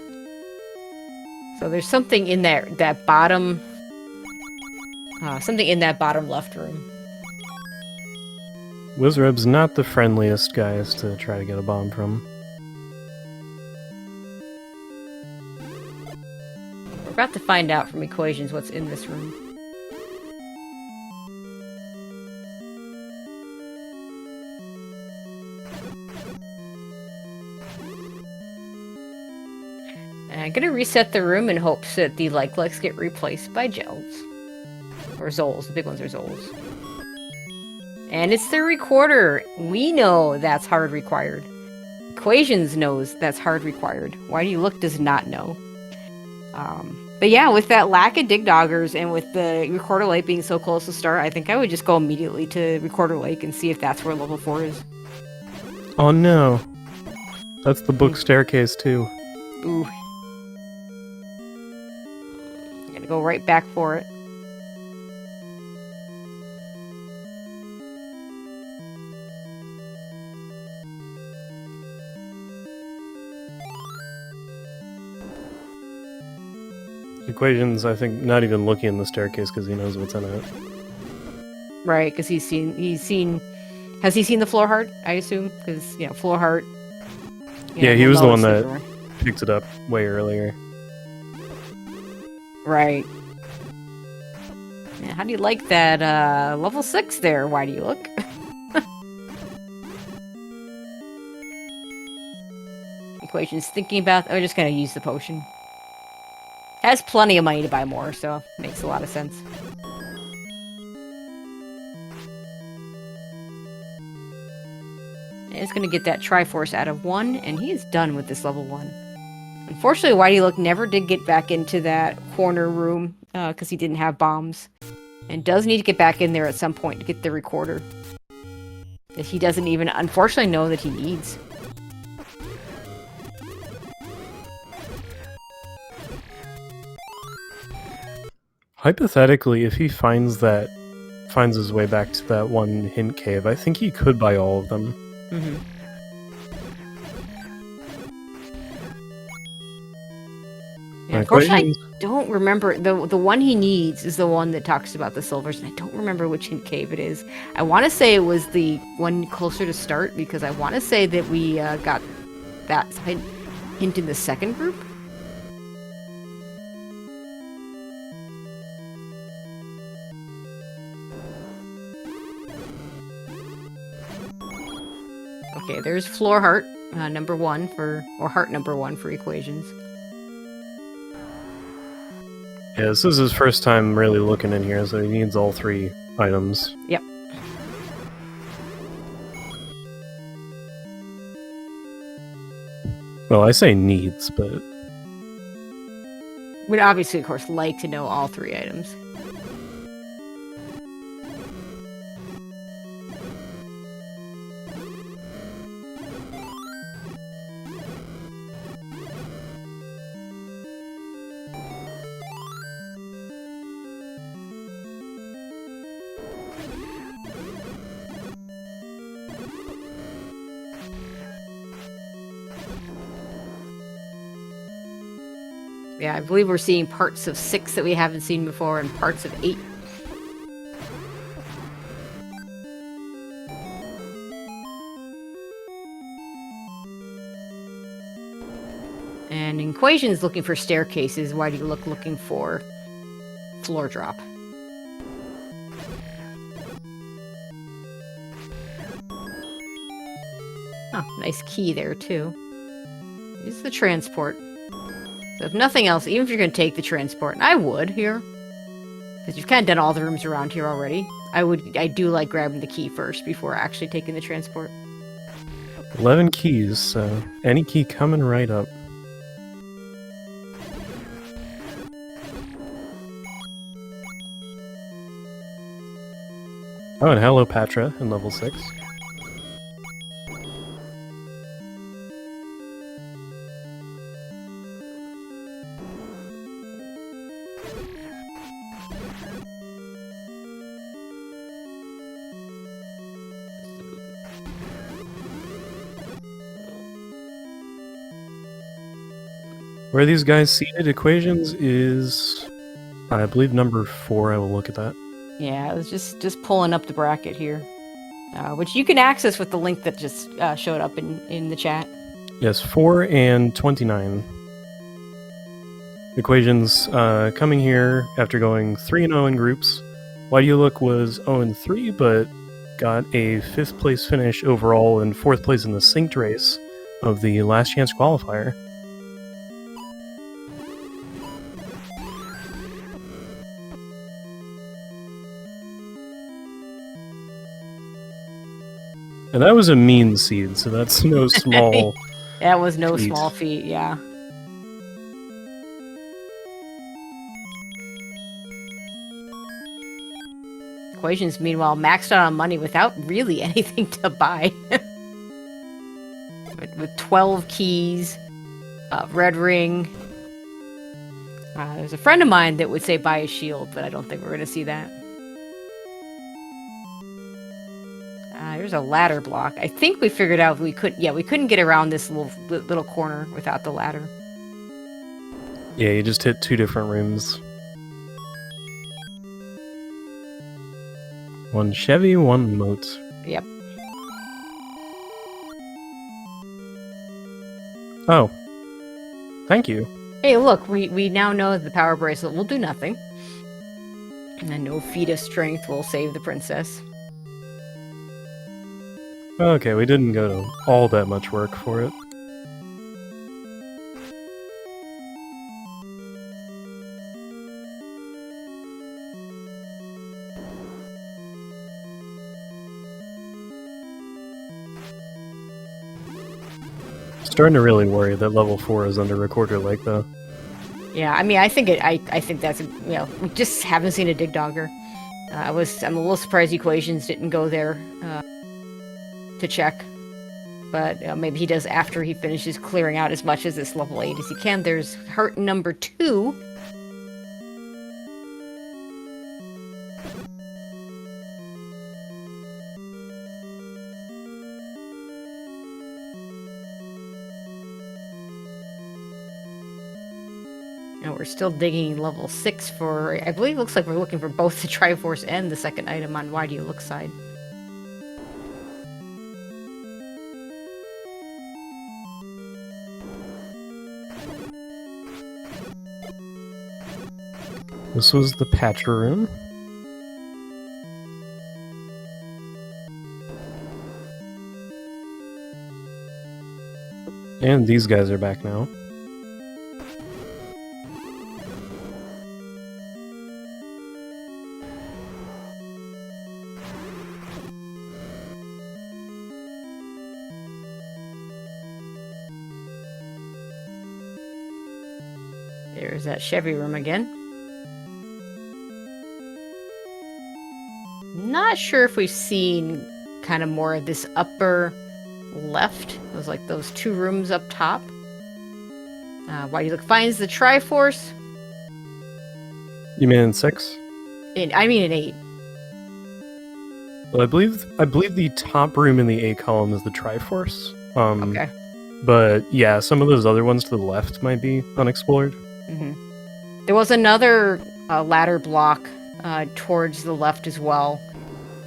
So there's something in that bottom... something in that bottom left room. Wizreb's not the friendliest guys to try to get a bomb from. We're about to find out from Equations what's in this room. And I'm gonna reset the room in hopes that the like-likes get replaced by gels. Or Zols. The big ones are Zols. And it's the recorder. We know that's hard required. Equations knows that's hard required. Why Do You Look does not know. But yeah, with that lack of dig doggers and with the recorder lake being so close to start, I think I would just go immediately to recorder lake and see if that's where level 4 is. Oh no. That's the book staircase too. Ooh. I'm gonna go right back for it. Equations, I think, not even looking in the staircase because he knows what's in it. Right, because has he seen the floor heart, I assume? Because, you know, floor heart... Yeah, he was the one that picked it up way earlier. Right. Yeah, how do you like that, level 6 there? Why Do You Look? Equations thinking about... Oh, just gonna use the potion. Has plenty of money to buy more, so makes a lot of sense. And it's gonna get that Triforce out of 1, and he is done with this level 1. Unfortunately, Why Do You Look never did get back into that corner room, because he didn't have bombs. And does need to get back in there at some point to get the recorder. That he doesn't even, unfortunately, know that he needs. Hypothetically, if he finds his way back to that one hint cave, I think he could buy all of them. Mm-hmm. Yeah, unfortunately, I don't remember. The one he needs is the one that talks about the silvers, and I don't remember which hint cave it is. I want to say it was the one closer to start, because I want to say that we got that hint in the second group. Okay, there's floor heart number 1 or heart number 1 for Equations. Yeah, this is his first time really looking in here, so he needs all 3 items. Yep. Well, I say needs, but... We'd obviously, of course, like to know all 3 items. Yeah, I believe we're seeing parts of 6 that we haven't seen before and parts of 8. Equations looking for staircases. Why do you look looking for floor drop? Oh, nice key there, too. It's the transport. So if nothing else, even if you're going to take the transport, and I would here, because you've kind of done all the rooms around here already, I do like grabbing the key first before actually taking the transport. 11 keys, so any key coming right up. Oh, and hello Patra in level 6. Where these guys seated equations is, I believe, number 4. I will look at that. Yeah, I was just pulling up the bracket here, which you can access with the link that just showed up in the chat. Yes, 4 and 29. Equations coming here after going 3-0 in groups. Why Do You Look was 0-3, but got a 5th place finish overall and 4th place in the synced race of the last chance qualifier. And that was a mean seed, so that's no small That was no feat. small feat, yeah. Equations, meanwhile, maxed out on money without really anything to buy. With 12 keys, red ring. There's a friend of mine that would say buy a shield, but I don't think we're going to see that. There's a ladder block. I think we figured out we couldn't get around this little corner without the ladder. Yeah, you just hit 2 different rooms. One Chevy, one Moat. Yep. Oh. Thank you. Hey, look, we now know that the power bracelet will do nothing. And no feat of strength will save the princess. Okay, we didn't go to all that much work for it. Starting to really worry that level 4 is under recorder lake though. Yeah, I mean, I think that's, we just haven't seen a dig dogger. I'm a little surprised Equations didn't go there to check, but maybe he does after he finishes clearing out as much as this level 8 as he can. There's hurt number 2. And we're still digging level 6 for, I believe it looks like we're looking for both the Triforce and the second item on Why Do You Look side. This was the Patcher room. And these guys are back now. There's that Chevy room again. Not sure if we've seen kind of more of this upper left. Those 2 rooms up top. Why Do You Look finds the Triforce. You mean in 6? I mean in 8. Well, I believe the top room in the A column is the Triforce. Okay. But yeah, some of those other ones to the left might be unexplored. Mm-hmm. There was another ladder block towards the left as well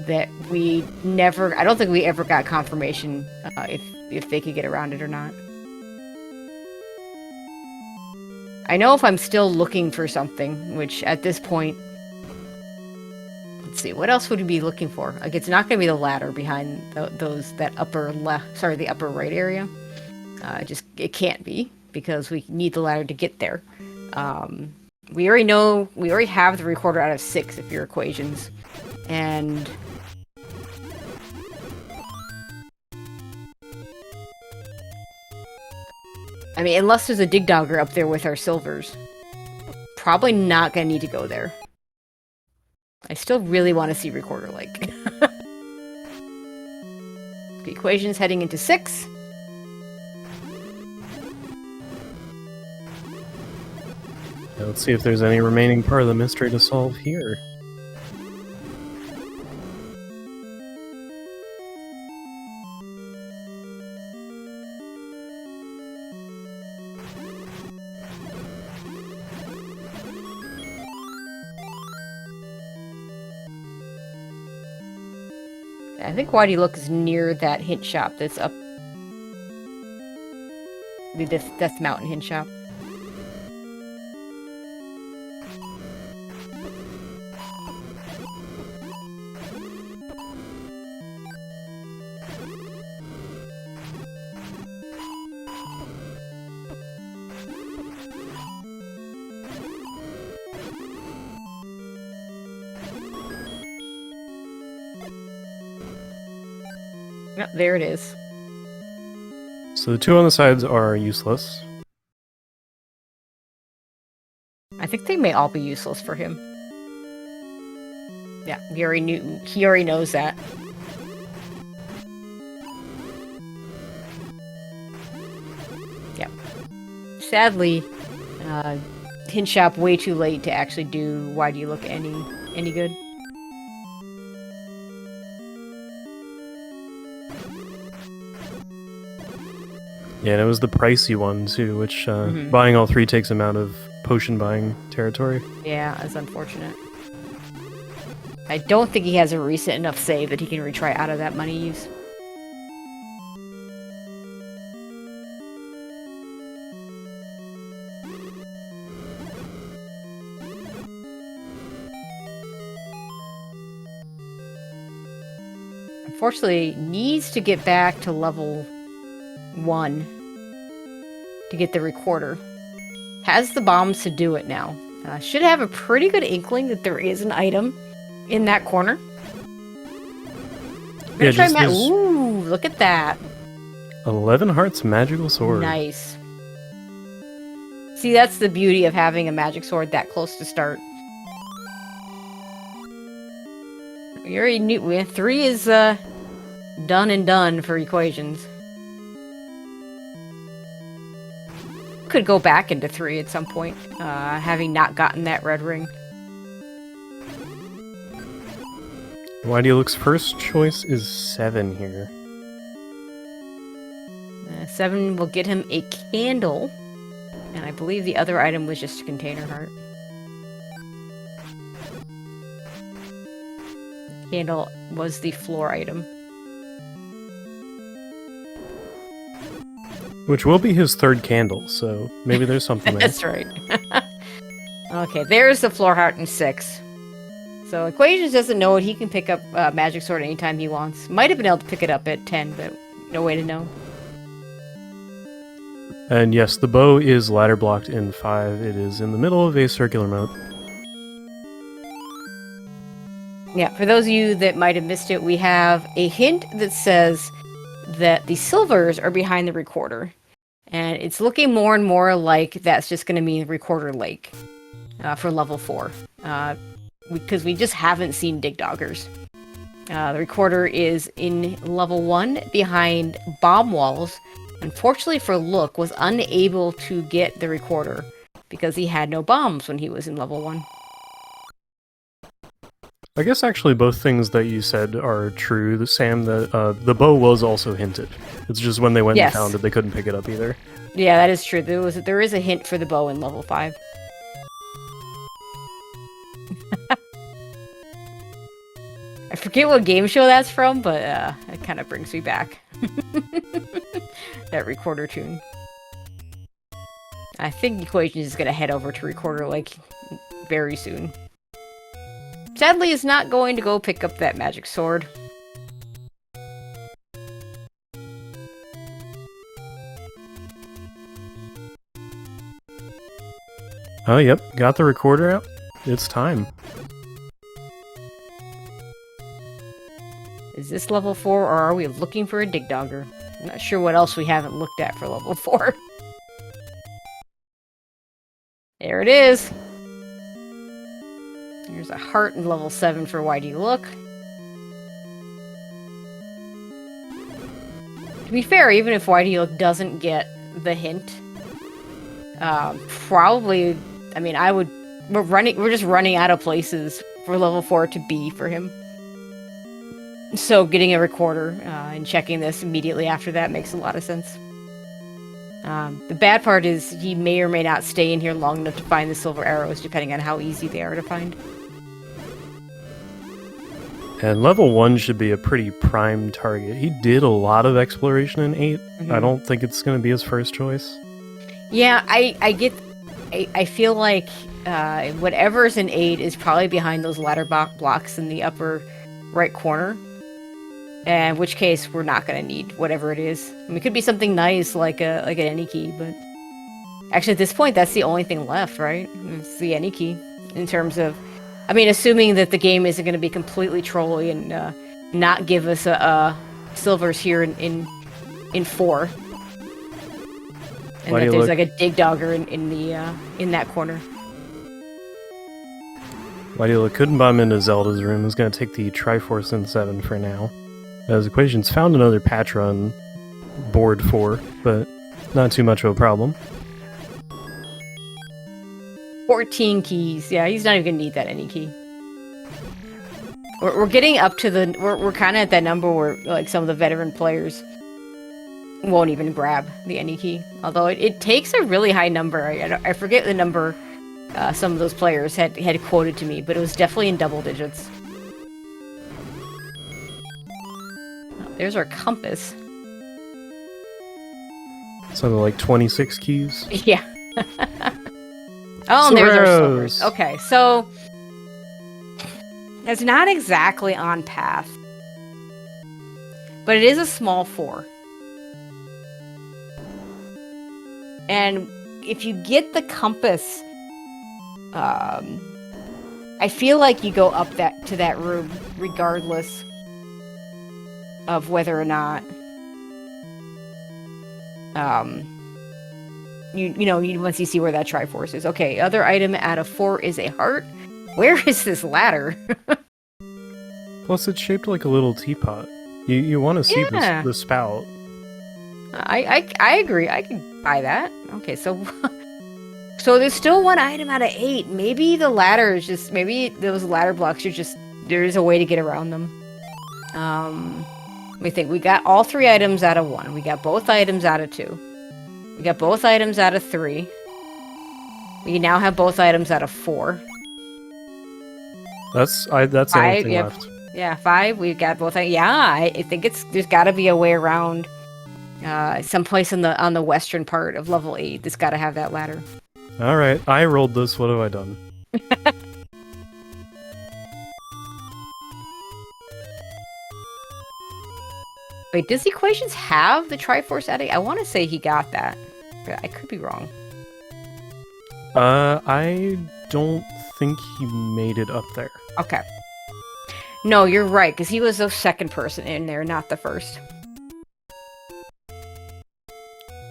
that I don't think we ever got confirmation if they could get around it or not. I know if I'm still looking for something, which at this point, let's see, what else would we be looking for? Like, it's not going to be the ladder behind that upper left, sorry, the upper right area. It can't be, because we need the ladder to get there. We already have the recorder out of 6 if your equations, and I mean, unless there's a dig dogger up there with our silvers, probably not gonna need to go there. I still really want to see recorder like. The equation's heading into 6. Let's see if there's any remaining part of the mystery to solve here. I think Why Do You Look is near that hint shop that's up. The Death Mountain hint shop. Yep, there it is. So the 2 on the sides are useless. I think they may all be useless for him. Yeah, he already knows that. Yep. Sadly, hint shop way too late to actually do Why Do You Look any good. Yeah, and it was the pricey one too, which buying all 3 takes him out of potion buying territory. Yeah, that's unfortunate. I don't think he has a recent enough save that he can retry out of that money use. Unfortunately, needs to get back to level 1 to get the recorder. Has the bombs to do it now. Should have a pretty good inkling that there is an item in that corner. Yeah, try ooh, look at that. 11 hearts magical sword. Nice. See, that's the beauty of having a magic sword that close to start. We already knew 3 is done and done for equations. Could go back into 3 at some point, having not gotten that red ring. Why Do You Look's first choice is 7 here. 7 will get him a candle, and I believe the other item was just a container heart. Candle was the floor item. Which will be his 3rd candle, so maybe there's something there. That's right. Okay, there's the floor heart in 6. So Equations doesn't know it. He can pick up Magic Sword anytime he wants. Might have been able to pick it up at 10, but no way to know. And yes, the bow is ladder blocked in 5. It is in the middle of a circular moat. Yeah, for those of you that might have missed it, we have a hint that says that the silvers are behind the recorder. And it's looking more and more like that's just going to mean Recorder Lake for level 4. Because we just haven't seen Dig Doggers. The recorder is in level 1 behind bomb walls. Unfortunately for Look, was unable to get the recorder because he had no bombs when he was in level 1. I guess actually both things that you said are true. Sam, the bow was also hinted. It's just when they went and found it, they couldn't pick it up either. Yeah, that is true. There is a hint for the bow in level 5. I forget what game show that's from, but it kind of brings me back. That recorder tune. I think Equations is gonna head over to Recorder, like, very soon. Sadly, is not going to go pick up that magic sword. Oh, yep. Got the recorder out. It's time. Is this level 4, or are we looking for a Dig Dogger? I'm not sure what else we haven't looked at for level 4. There it is! There's a heart in level 7 for Why Do You Look? To be fair, even if Why Do You Look doesn't get the hint, probably, I mean, we're just running out of places for level 4 to be for him. So getting a recorder and checking this immediately after that makes a lot of sense. The bad part is he may or may not stay in here long enough to find the silver arrows, depending on how easy they are to find. And level 1 should be a pretty prime target. He did a lot of exploration in 8. I don't think it's going to be his first choice. Yeah, I feel like whatever's in 8 is probably behind those ladder blocks in the upper right corner. In which case, we're not going to need whatever it is. I mean, it could be something nice like an any key, but actually at this point, that's the only thing left, right? It's the any key in terms of, I mean, assuming that the game isn't going to be completely trolly and not give us silvers here in 4, and that there's like a Dig Dogger in that corner. Why Do You Look couldn't bomb into Zelda's room. Is going to take the Triforce in 7 for now. As Equations found another patch run board 4, but not too much of a problem. 14 keys. Yeah, he's not even gonna need that any key. We're getting up to the... We're kind of at that number where, like, some of the veteran players won't even grab the any key. Although it takes a really high number. I forget the number some of those players had quoted to me, but it was definitely in double digits. There's our compass. Something like 26 keys. Yeah. Oh, and there's our silvers. Okay, so it's not exactly on path, but it is a small 4. And if you get the compass, I feel like you go up to that room regardless of whether or not once you see where that Triforce is. Okay, other item out of 4 is a heart. Where is this ladder? Plus, it's shaped like a little teapot. You want to see the spout. I agree. I can buy that. Okay, so there's still one item out of 8. Maybe the ladder is just... Maybe those ladder blocks are just... There is a way to get around them. Let me think. We got all 3 items out of 1. We got both items out of 2. We got both items out of 3. We now have both items out of 4. That's the only thing left. Yeah, 5. We've got both. Yeah, I think there's got to be a way around. Someplace on the western part of level 8 that's got to have that ladder. All right, I rolled this. What have I done? Wait, does Equations have the Triforce edit? I want to say he got that, but I could be wrong. I don't think he made it up there. Okay. No, you're right, because he was the second person in there, not the first.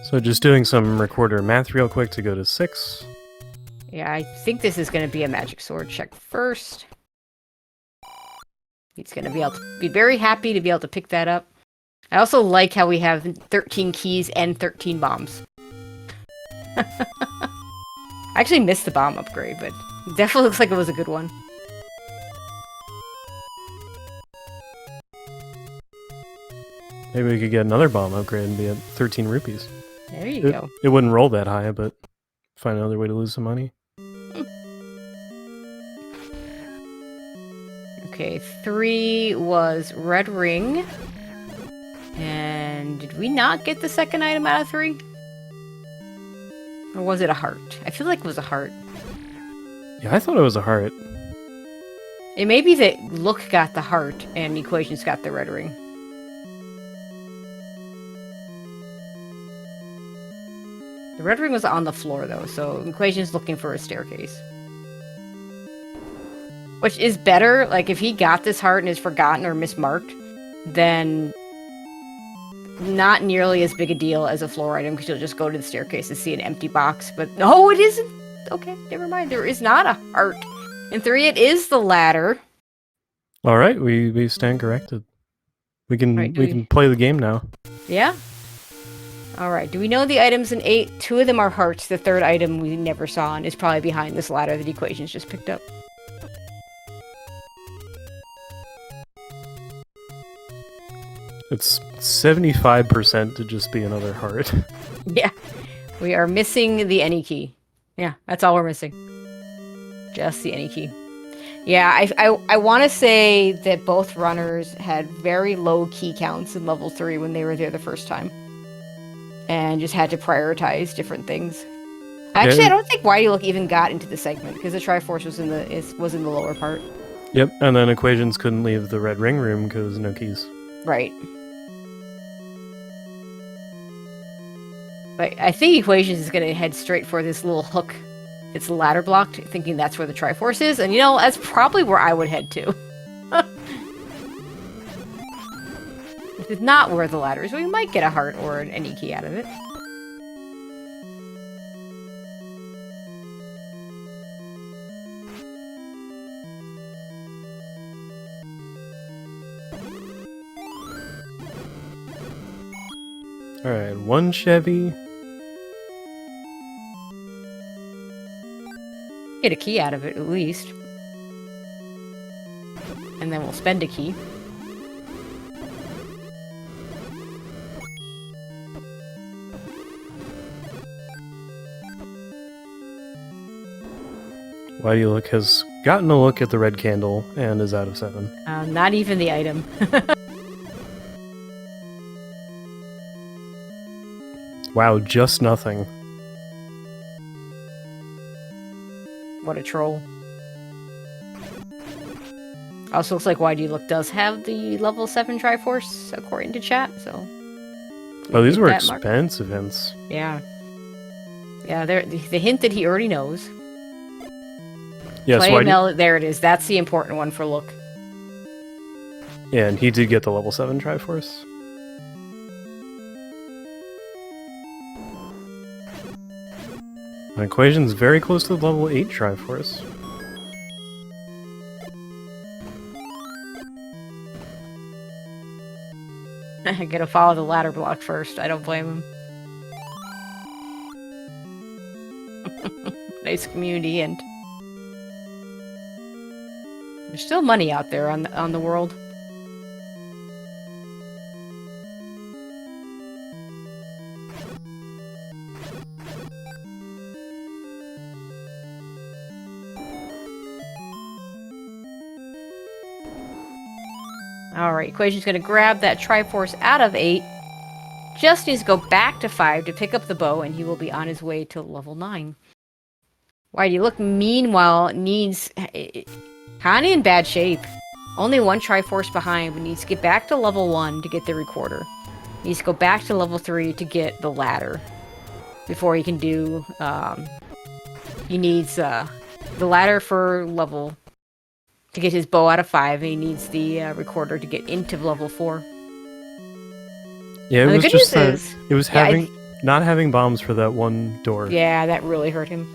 So just doing some recorder math real quick to go to 6. Yeah, I think this is going to be a magic sword check first. He's going to be able to be very happy to be able to pick that up. I also like how we have 13 keys and 13 bombs. I actually missed the bomb upgrade, but it definitely looks like it was a good one. Maybe we could get another bomb upgrade and be at 13 rupees. There you go. It wouldn't roll that high, but find another way to lose some money. Okay, 3 was red ring. And did we not get the second item out of 3? Or was it a heart? I feel like it was a heart. Yeah, I thought it was a heart. It may be that Look got the heart and Equations got the red ring. The red ring was on the floor, though, so Equations looking for a staircase. Which is better, like, if he got this heart and is forgotten or mismarked, then not nearly as big a deal as a floor item, because you'll just go to the staircase and see an empty box. But no, it isn't. Okay, never mind. There is not a heart. In 3, it is the ladder. All right, we stand corrected. We can Right, we can play the game now. Yeah? Alright, do we know the items in 8? 2 of them are hearts. The third item we never saw and is probably behind this ladder that Equations just picked up. It's 75% to just be another heart. Yeah. We are missing the any key. Yeah, that's all we're missing. Just the any key. Yeah, I want to say that both runners had very low key counts in level 3 when they were there the first time. And just had to prioritize different things. Actually, I don't think Why Do You Look even got into the segment, because the Triforce was in the lower part. Yep, and then Equations couldn't leave the red ring room because no keys. Right. But I think Equations is going to head straight for this little hook. It's ladder blocked, thinking that's where the Triforce is. And, you know, that's probably where I would head to. If it's not where the ladder is, we might get a heart or an any key out of it. Alright, 1 Chevy. Get a key out of it, at least. And then we'll spend a key. Why Do You Look has gotten a look at the red candle and is out of 7. Not even the item. Wow, just nothing. What a troll. Also looks like Why Do You Look does have the level 7 Triforce, according to chat, so... Oh, these were expensive hints. Yeah. Yeah, the hint that he already knows. Yes, there it is. That's the important one for Look. Yeah, and he did get the level 7 Triforce. An Equation's very close to the level 8 Triforce. I gotta follow the ladder block first. I don't blame him. Nice community, and there's still money out there on the world. Alright, Equation's gonna grab that Triforce out of 8. Just needs to go back to 5 to pick up the bow, and he will be on his way to level 9. Why Do You Look, meanwhile, needs... kinda in bad shape. Only 1 Triforce behind, but needs to get back to level 1 to get the recorder. Needs to go back to level 3 to get the ladder. Before he can do... he needs the ladder for level... to get his bow out of 5, and he needs the recorder to get into level 4. Yeah, it was just that it was yeah, not having bombs for that one door. Yeah, that really hurt him.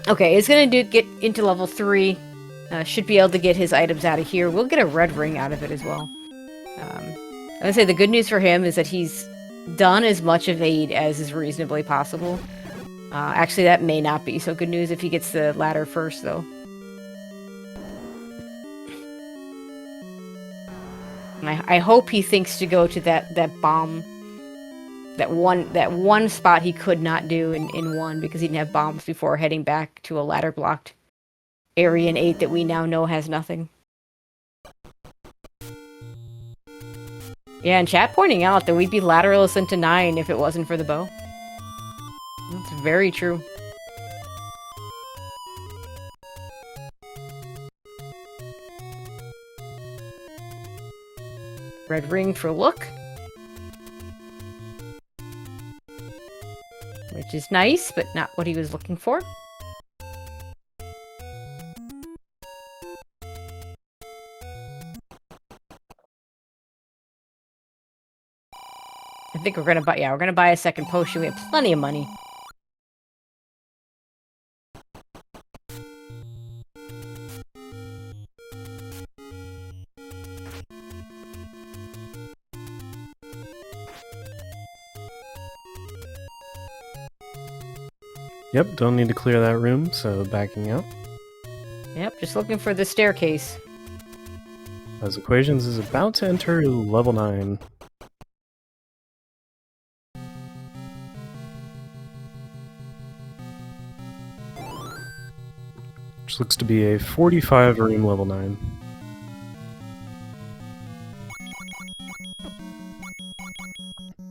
Okay, it's gonna get into level 3. Should be able to get his items out of here. We'll get a red ring out of it as well. I'm gonna say the good news for him is that he's done as much of 8 as is reasonably possible. Actually, that may not be so good news if he gets the ladder first, though. I hope he thinks to go to that bomb, that one spot he could not do in 1 because he didn't have bombs before heading back to a ladder blocked area in 8 that we now know has nothing. Yeah, and chat pointing out that we'd be ladderless into 9 if it wasn't for the bow. That's very true. Red ring for look. Which is nice, but not what he was looking for. I think we're gonna buy a second potion. We have plenty of money. Yep, don't need to clear that room, so backing out. Yep, just looking for the staircase. As Equations is about to enter level 9. Which looks to be a 45 room level 9.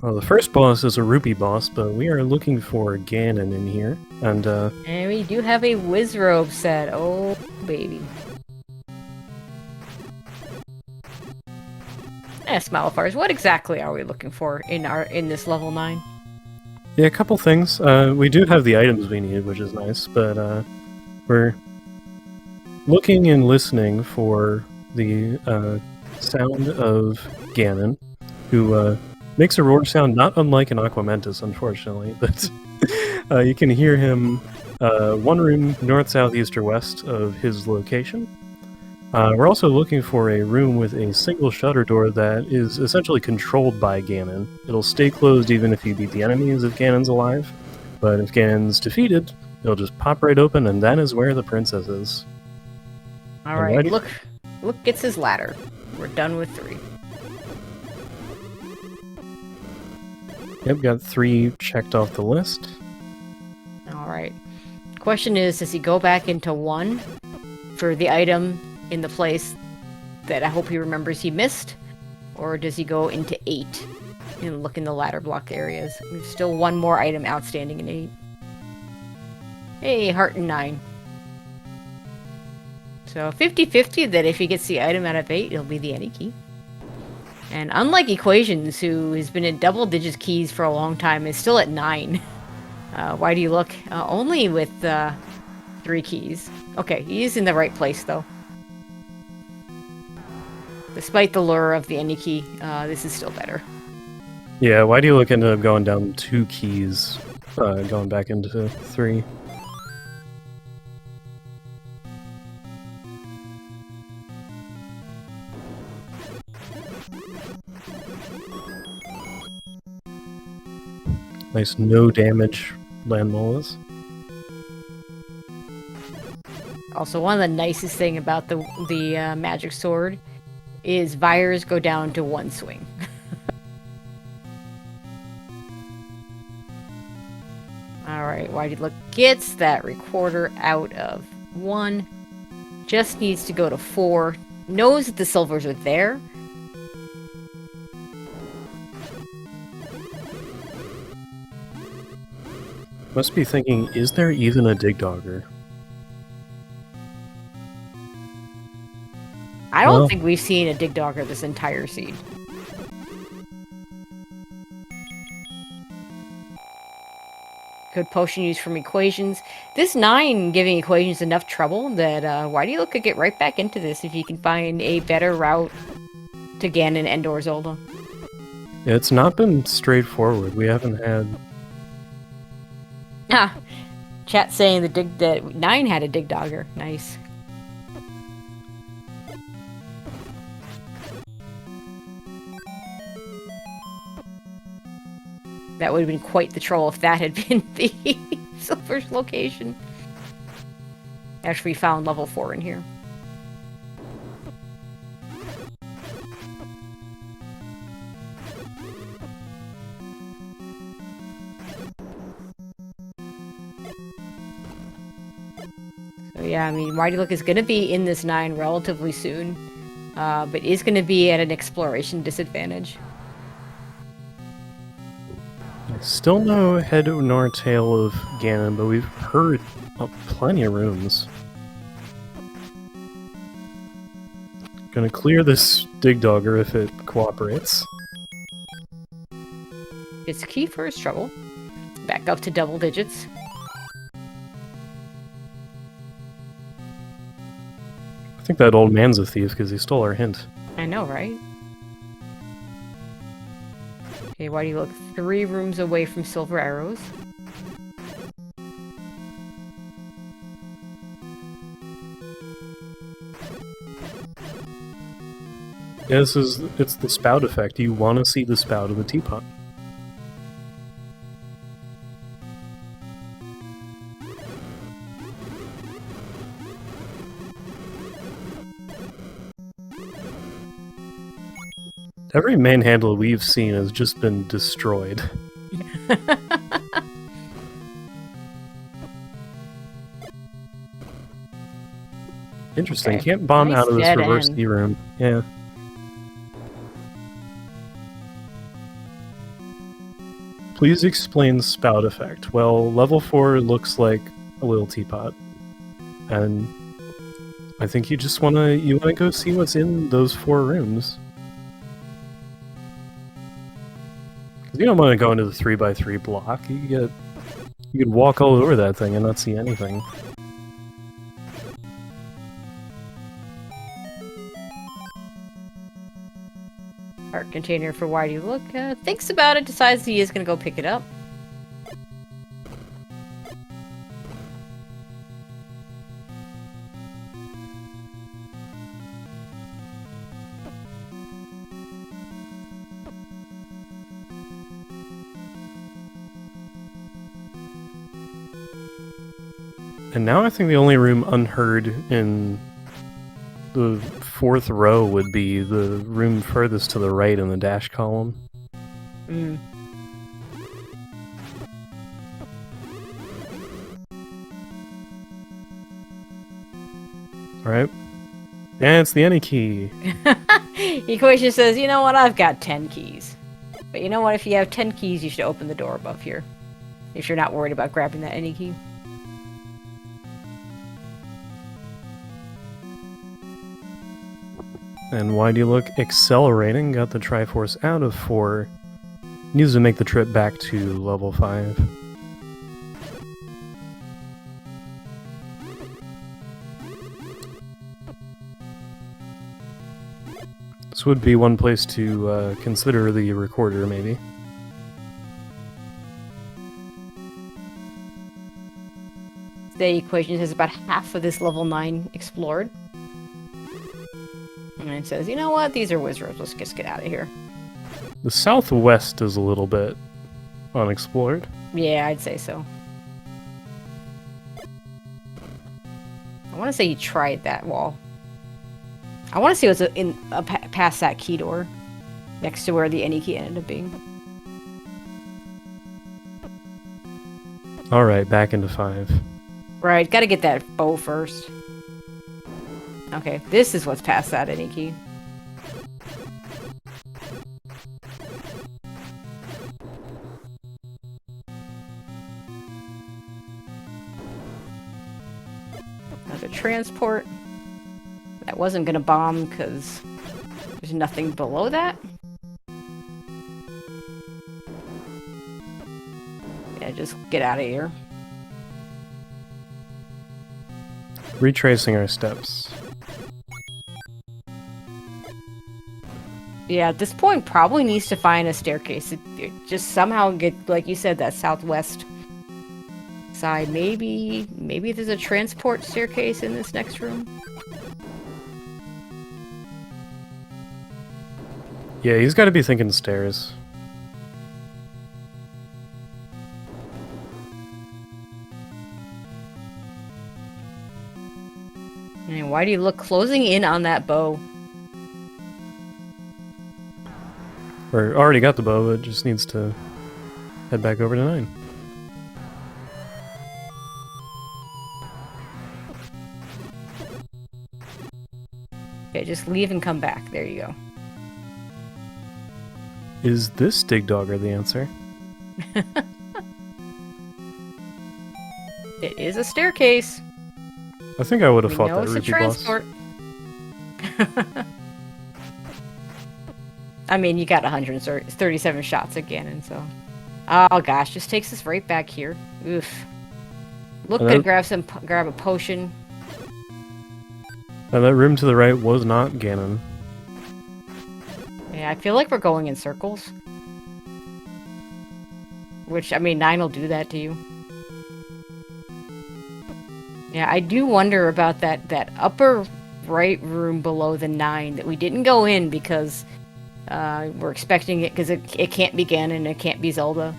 Well, the first boss is a rupee boss, but we are looking for Ganon in here, and we do have a Wizrobe set. Oh, baby. Smalifars, what exactly are we looking for in this level 9? yeah, a couple things. We do have the items we need, which is nice, but we're looking and listening for the sound of Ganon, who makes a roar sound not unlike an Aquamentus, unfortunately, but you can hear him one room north, south, east, or west of his location. We're also looking for a room with a single shutter door that is essentially controlled by Ganon. It'll stay closed even if you beat the enemies if Ganon's alive, but if Ganon's defeated, it'll just pop right open, and that is where the princess is. Alright, look gets his ladder. We're done with 3. Yep, got 3 checked off the list. Alright. Question is, does he go back into 1 for the item in the place that I hope he remembers he missed? Or does he go into 8 and look in the ladder block areas? There's still 1 more item outstanding in 8. Hey, heart and 9. So 50-50 that if he gets the item out of 8, it'll be the any key. And unlike Equations, who has been in double digits keys for a long time, is still at 9. Why do you look? Only with 3 keys. Okay, he is in the right place, though. Despite the lure of the any key, this is still better. Yeah, why do you look ended up going down 2 keys, going back into 3? Nice no damage land mollas. Also, one of the nicest thing about the magic sword is Vires go down to 1 swing. Alright, why did look gets that recorder out of 1. Just needs to go to 4. Knows that the silvers are there. Must be thinking, is there even a dig dogger? I don't think we've seen a dig dogger this entire seed. Good potion use from Equations. This 9 giving Equations enough trouble that why do you look to get right back into this if you can find a better route to Ganon and or Zelda? Yeah, it's not been straightforward. We haven't had... Ah, chat saying that 9 had a dig dogger. Nice. That would have been quite the troll if that had been the Silver's location. Actually, we found level 4 in here. So yeah, I mean, Mighty Look is going to be in this 9 relatively soon, but is going to be at an exploration disadvantage. Still no head nor tail of Ganon, but we've heard plenty of rooms. Gonna clear this Dig Dogger if it cooperates. It's key for his trouble. Back up to double digits. I think that old man's a thief because he stole our hint. I know, right? Okay, why do you look 3 rooms away from silver arrows? Yeah, it's the spout effect. You want to see the spout of the teapot. Every manhandle we've seen has just been destroyed. Interesting. Okay. Can't bomb Nice out of this dead reverse end. D room. Yeah. Please explain spout effect. Well, level 4 looks like a little teapot. And I think you just wanna go see what's in those 4 rooms. You don't want to go into the 3x3 block. You could walk all over that thing and not see anything. Art container for why do you look? Thinks about it, decides he is gonna go pick it up. And now I think the only room unheard in the 4th row would be the room furthest to the right in the dash column. Mm. Alright. And it's the any key. Equation says, you know what, I've got 10 keys. But you know what, if you have 10 keys, you should open the door above here. If you're not worried about grabbing that any key. And why do you look accelerating? Got the Triforce out of 4. Needs to make the trip back to level 5. This would be one place to consider the recorder, maybe. The equation has about half of this level 9 explored. And it says, you know what, these are wizards, let's just get out of here. The southwest is a little bit unexplored. Yeah, I'd say so. I want to say he tried that wall. I want to see what's past that key door. Next to where the any key ended up being. Alright, back into 5. Right, gotta get that bow first. Okay, this is what's past that any key. Another transport. That wasn't gonna bomb because there's nothing below that. Yeah, just get out of here. Retracing our steps. Yeah, at this point, probably needs to find a staircase. Just somehow get, like you said, that southwest side. Maybe there's a transport staircase in this next room. Yeah, he's got to be thinking stairs. And why do you look closing in on that bow? Or already got the bow, but just needs to head back over to 9. Okay, just leave and come back. There you go. Is this Dig Dogger the answer? It is a staircase. I think I would have We fought know that it's a rupee boss. transport. I mean, you got 137 shots again, and so... Oh gosh, just takes us right back here. Oof. Look, And to grab a potion. And that room to the right was not Ganon. Yeah, I feel like we're going in circles. Which, I mean, 9 will do that to you. Yeah, I do wonder about that upper right room below the 9 that we didn't go in because we're expecting it because it can't be Ganon and it can't be Zelda.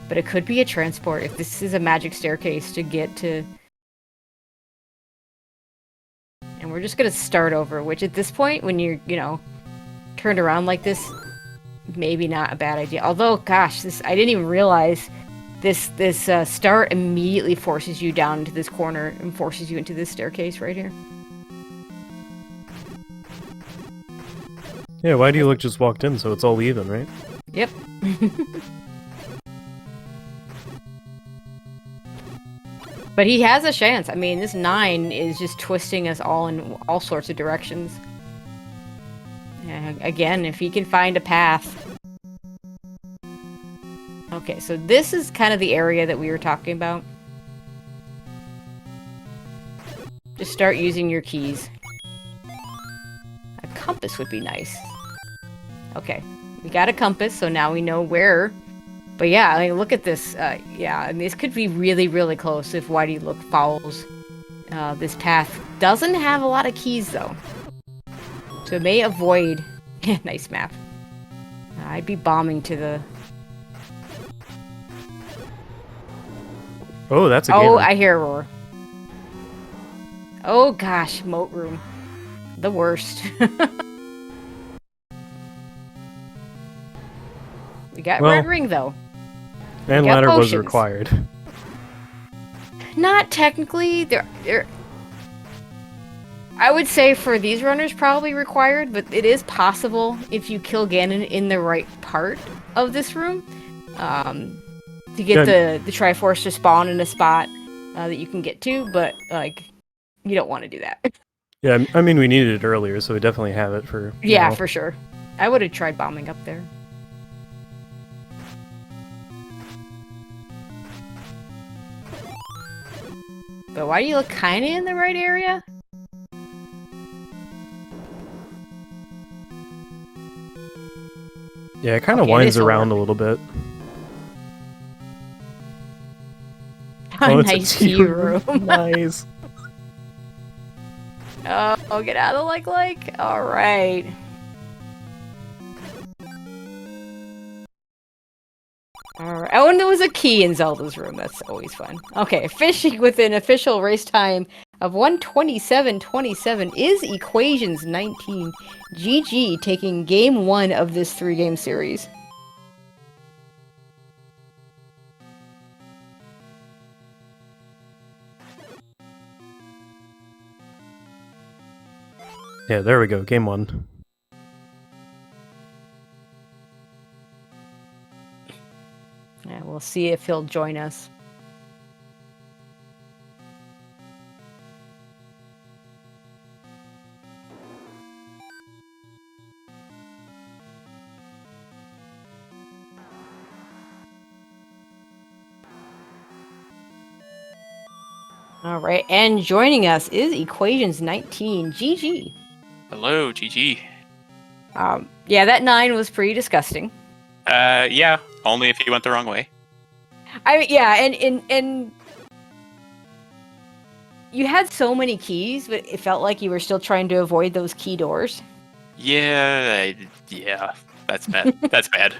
But it could be a transport if this is a magic staircase to get to... And we're just gonna start over, which at this point, when you're, you know, turned around like this, maybe not a bad idea. Although, gosh, I didn't even realize this start immediately forces you down into this corner and forces you into this staircase right here. Yeah, why do you look just walked in, so it's all even, right? Yep. But he has a chance. I mean, this 9 is just twisting us all in all sorts of directions. Again, if he can find a path. Okay, so this is kind of the area that we were talking about. Just start using your keys. A compass would be nice. Okay, we got a compass, so now we know where. But yeah, I mean, look at this. Yeah, I mean, this could be really, really close if whydoyoulook follows this path. Doesn't have a lot of keys, though. So it may avoid... Nice map. I'd be bombing to the... Oh, that's a Oh, Ganon. I hear a roar. Oh gosh, moat room. The worst. We got red ring, though. And got ladder was potions. required. Not technically. They're I would say for these runners probably required, but it is possible if you kill Ganon in the right part of this room to get the Triforce to spawn in a spot that you can get to, but like you don't want to do that. Yeah, I mean, we needed it earlier, so we definitely have it for Yeah, now. for sure. I would have tried bombing up there. But whydoyoulook kind of in the right area? Yeah, it kind of Okay, winds this'll around work. a little bit. Oh, it's nice a tea room. Nice. Oh, get out of the like. All right. Alright. Oh, and there was a key in Zelda's room. That's always fun. Okay, fishing with an official race time of 1:27:27 is equations19. GG taking game 1 of this 3-game series. Yeah, there we go. Game 1. Yeah, we'll see if he'll join us. All right, and joining us is equations19. GG. Hello, GG. Yeah, that 9 was pretty disgusting. Yeah, only if you went the wrong way. I mean, yeah, and you had so many keys, but it felt like you were still trying to avoid those key doors. Yeah, yeah, that's bad. That's bad.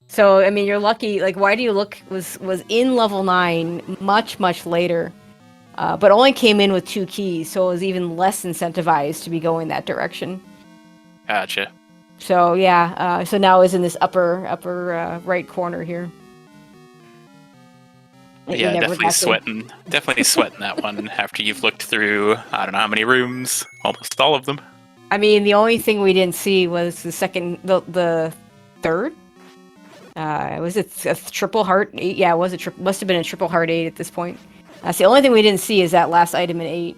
So, I mean, you're lucky. Like, whydoyoulook was in level 9 much later, but only came in with 2 keys, so it was even less incentivized to be going that direction. Gotcha. So yeah, so now is in this upper right corner here. Yeah, definitely sweating that one after you've looked through, I don't know how many rooms, almost all of them. I mean, the only thing we didn't see was the third? Was it a triple heart 8? Yeah, it was must have been a triple heart 8 at this point. That's the only thing we didn't see is that last item in 8.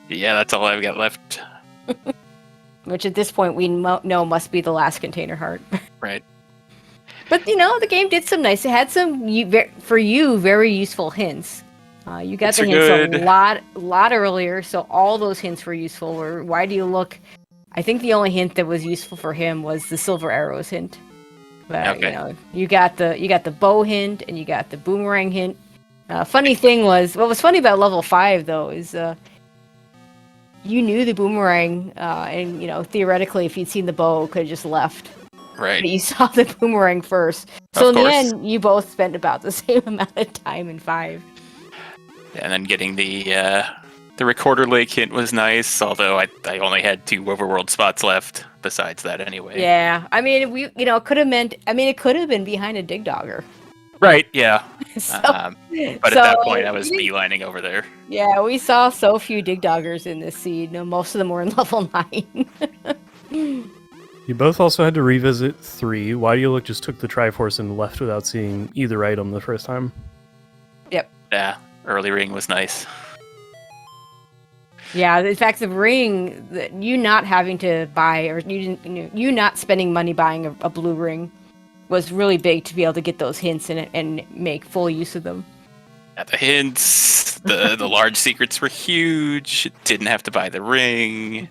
Yeah, that's all I've got left. Which at this point we know must be the last container heart. Right. But the game did some nice. It had some for you very useful hints. You got the hints a lot earlier, so all those hints were useful. Why do you look? I think the only hint that was useful for him was the silver arrows hint. But Okay. you got the bow hint and you got the boomerang hint. Funny thing was, what was funny about level 5 though is you knew the boomerang, and theoretically, if you'd seen the bow, could have just left. Right. But you saw the boomerang first, so Of in the course. end, you both spent about the same amount of time in 5. And then getting the recorder lake hint was nice, although I only had 2 overworld spots left. Besides that, anyway. Yeah, I mean, it could have meant. I mean, it could have been behind a dig dogger. Right. Yeah. So- But at that point, I was we- beelining over there. Yeah, we saw so few dig doggers in this seed. No, most of them were in level 9. You both also had to revisit 3. Why do you look just took the Triforce and left without seeing either item the first time? Yeah. Early ring was nice. Yeah, in fact, the ring, you not having to buy, or you not spending money buying a blue ring, was really big to be able to get those hints and make full use of them. Yeah, the hints, the large secrets were huge. Didn't have to buy the ring.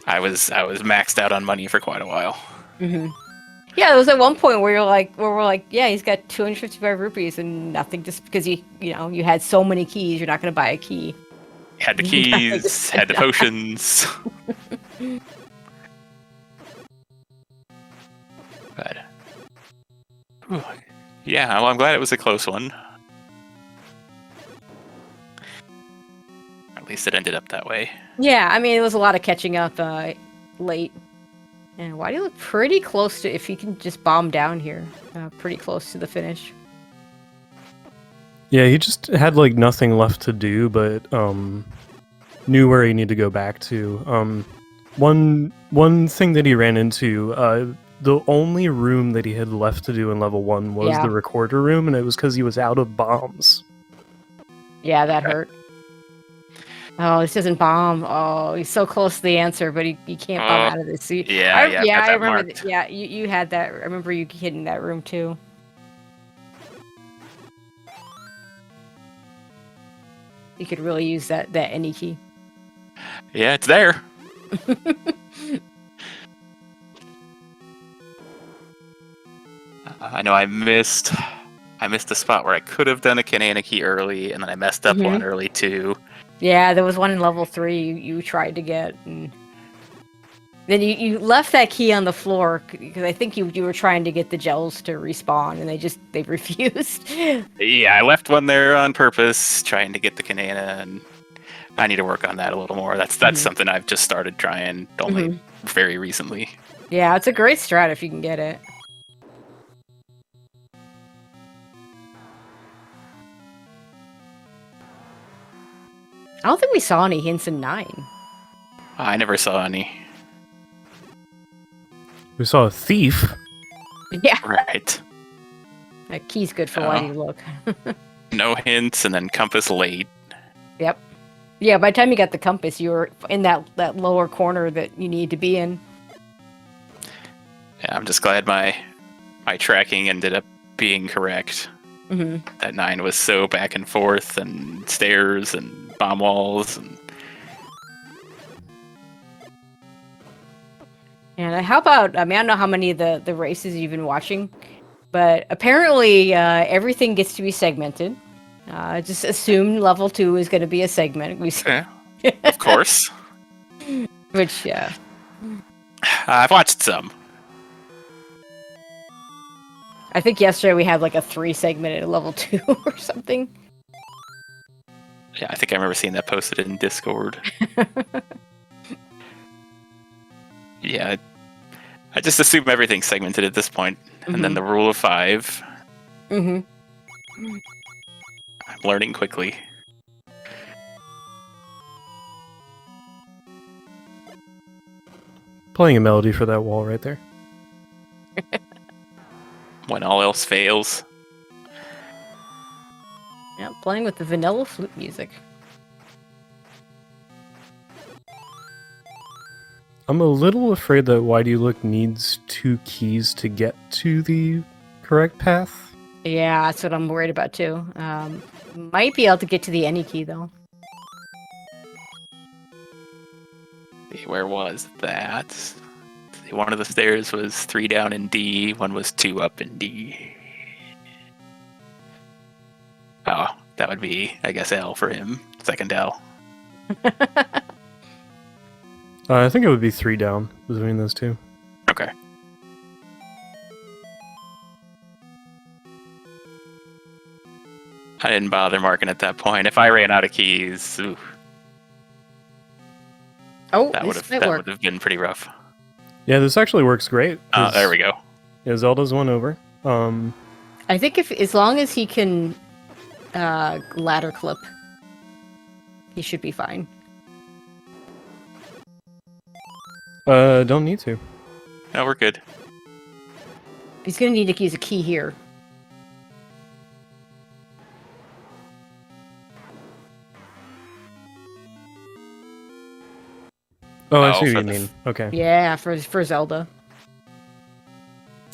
I was maxed out on money for quite a while. Mm-hmm. Yeah, there was at one point where we're like, yeah, he's got 255 rupees and nothing, just because you had so many keys, you're not going to buy a key. Had the keys, had the potions. But, yeah, well, I'm glad it was a close one. At least it ended up that way. Yeah, I mean, it was a lot of catching up late. And why do you look pretty close to, if you can just bomb down here, pretty close to the finish. Yeah, he just had like nothing left to do, but knew where he needed to go back to. One thing that he ran into, the only room that he had left to do in level 1 was the recorder room, and it was because he was out of bombs. Yeah, that hurt. Oh, this doesn't bomb. Oh, he's so close to the answer, but he can't bomb out of this seat. Yeah, I remember. Yeah, you had that. I remember you hitting that room too. You could really use that any key. Yeah, it's there. I know I missed a spot where I could have done a Kanana key early, and then I messed up one early too. Yeah, there was one in level 3 you tried to get, and then you left that key on the floor because I think you were trying to get the gels to respawn, and they refused. Yeah, I left one there on purpose, trying to get the Kanana, and I need to work on that a little more. That's something I've just started trying only very recently. Yeah, it's a great strat if you can get it. I don't think we saw any hints in 9. I never saw any. We saw a thief. Yeah. Right. That key's good for why do you look. No hints, and then compass late. Yep. Yeah, by the time you got the compass, you were in that lower corner that you need to be in. Yeah, I'm just glad my tracking ended up being correct. That 9 was so back and forth, and stairs, and bomb walls, And how about, I mean, I don't know how many of the races you've been watching, but apparently everything gets to be segmented. Just assume level 2 is going to be a segment. Of course. Which, yeah. I've watched some. I think yesterday we had like a 3 segment at level 2 or something. Yeah, I think I remember seeing that posted in Discord. Yeah, I just assume everything's segmented at this point. And then the rule of 5. I'm learning quickly. Playing a melody for that wall right there. when all else fails. Yeah, playing with the vanilla flute music. I'm a little afraid that Why Do You Look needs 2 keys to get to the correct path. Yeah, that's what I'm worried about too. Might be able to get to the any key though. Where was that? One of the stairs was 3 down in D, one was 2 up in D. Oh, that would be, I guess, L for him. Second L. I think it would be 3 down between those two. Okay. I didn't bother marking at that point. If I ran out of keys, ooh, Oh, that would have been pretty rough. Yeah, this actually works great. Oh, there we go. Yeah, Zelda's won over. I think as long as he can ladder clip, he should be fine. Don't need to. No, we're good. He's gonna need to use a key here. Oh, I Oh, see for what you the mean. Okay. Yeah, for Zelda.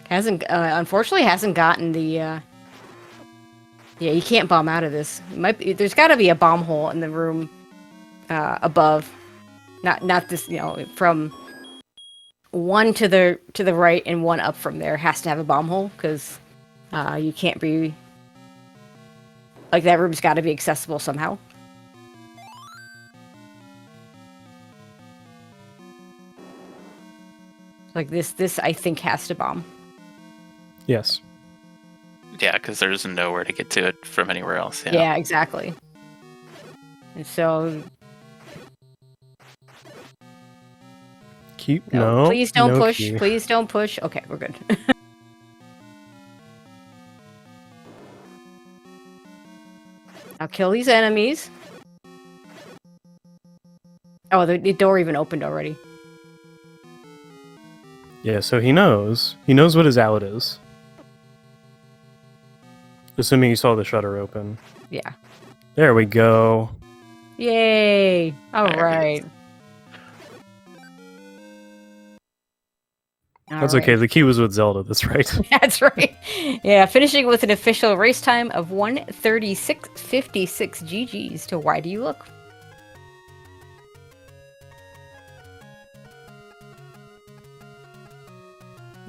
Unfortunately hasn't gotten the yeah, you can't bomb out of this. There's got to be a bomb hole in the room above. Not this, from 1 to the right and 1 up from there has to have a bomb hole cuz you can't be like that room's got to be accessible somehow. Like this I think has to bomb. Yes. Yeah, because there's nowhere to get to it from anywhere else. Yeah, exactly. And so No. please don't no push. key. Please don't push. Okay, we're good. Now kill these enemies. Oh, the door even opened already. Yeah, so he knows. He knows what his out is. Assuming you saw the shutter open. Yeah. There we go. Yay! All There it right. That's okay. The key was with Zelda. That's right. That's right. Yeah, finishing with an official race time of 1:36.56 GGs to Why Do You Look?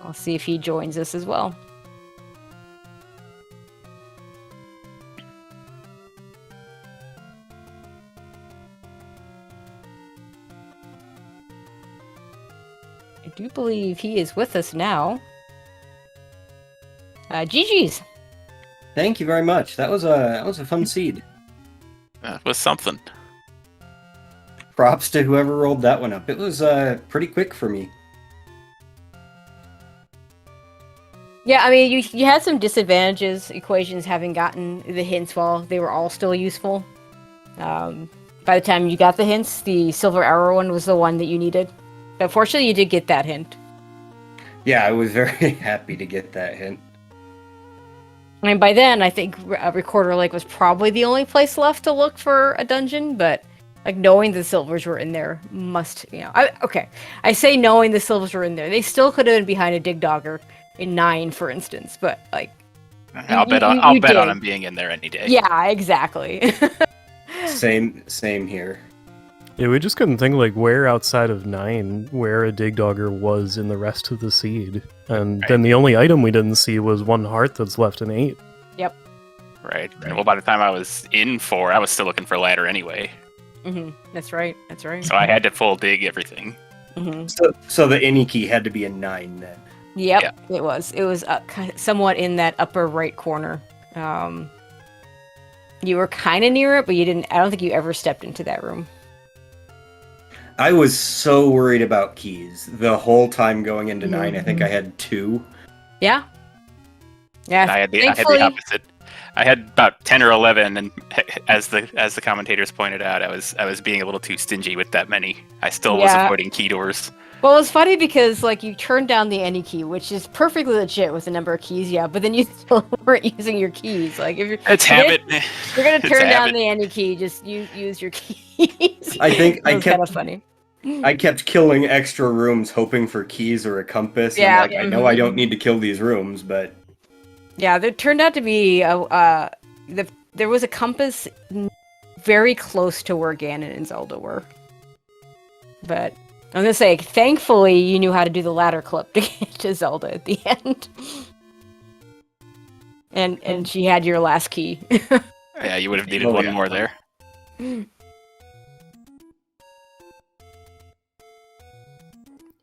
I'll see if he joins us as well. I do believe he is with us now. GG's. Thank you very much. That was a fun seed. That was something. Props to whoever rolled that one up. It was pretty quick for me. Yeah, I mean, you had some disadvantages. Equations having gotten the hints while they were all still useful. By the time you got the hints, the silver arrow one was the one that you needed. But fortunately, you did get that hint. Yeah, I was very happy to get that hint. I mean, by then, I think Recorder Lake was probably the only place left to look for a dungeon, but like knowing the silvers were in there must, I say knowing the silvers were in there. They still could have been behind a dig dogger in 9, for instance, but like I'll bet on him being in there any day. Yeah, exactly. Same here. Yeah, we just couldn't think like where outside of 9 where a dig dogger was in the rest of the seed. And then the only item we didn't see was 1 heart that's left in 8. Yep. Right. Well, by the time I was in 4, I was still looking for a ladder anyway. Mm-hmm. That's right. So I had to full dig everything. Mm-hmm. So the any key had to be a 9 then. Yep, Yeah. It was somewhat in that upper right corner. You were kind of near it, but you didn't. I don't think you ever stepped into that room. I was so worried about keys the whole time going into 9. I think I had 2. Yeah. Yeah. I had the opposite. I had about 10 or 11, and as the commentators pointed out, I was being a little too stingy with that many. I still was avoiding key doors. Well, it's funny because like you turned down the any key, which is perfectly legit with the number of keys you have, but then you still weren't using your keys. Like if It's habit. you're gonna It's turn down habit. the any key, just use your keys. I think That I was kind of kept funny. I kept killing extra rooms hoping for keys or a compass. Yeah, And I know I don't need to kill these rooms, but Yeah, there turned out to be there was a compass very close to where Ganon and Zelda were. But I'm gonna say, thankfully, you knew how to do the ladder clip to get to Zelda at the end. And she had your last key. Yeah, you would have needed Oh, one yeah. more there.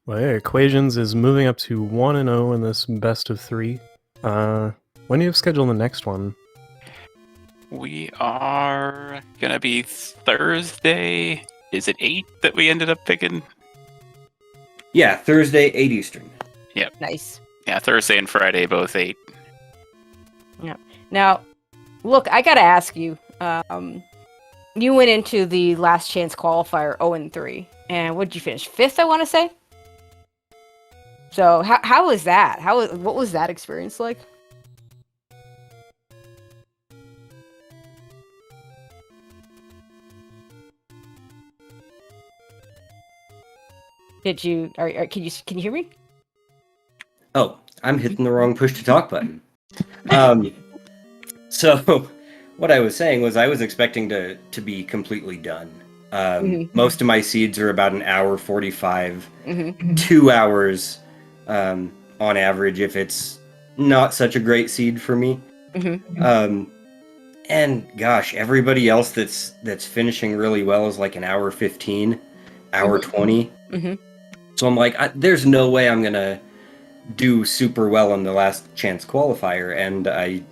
Well, yeah, Equations is moving up to 1-0 in this best of 3. When do you have scheduled the next one? We are gonna be Thursday. Is it 8 that we ended up picking? yeah, Thursday 8 Eastern. Nice. Yeah, Thursday and Friday, both 8. Now, look, I gotta ask you. You went into the last chance qualifier 0-3, and what did you finish? 5th, I want to say. So how was that? What was that experience like? Did you? Can you hear me? Oh, I'm hitting the wrong push to talk button. So what I was saying was I was expecting to be completely done. Most of my seeds are about an hour 45, 2 hours on average if it's not such a great seed for me. And gosh, everybody else that's finishing really well is like an hour 15, hour 20. So I'm like, there's no way I'm gonna do super well in the last chance qualifier, and I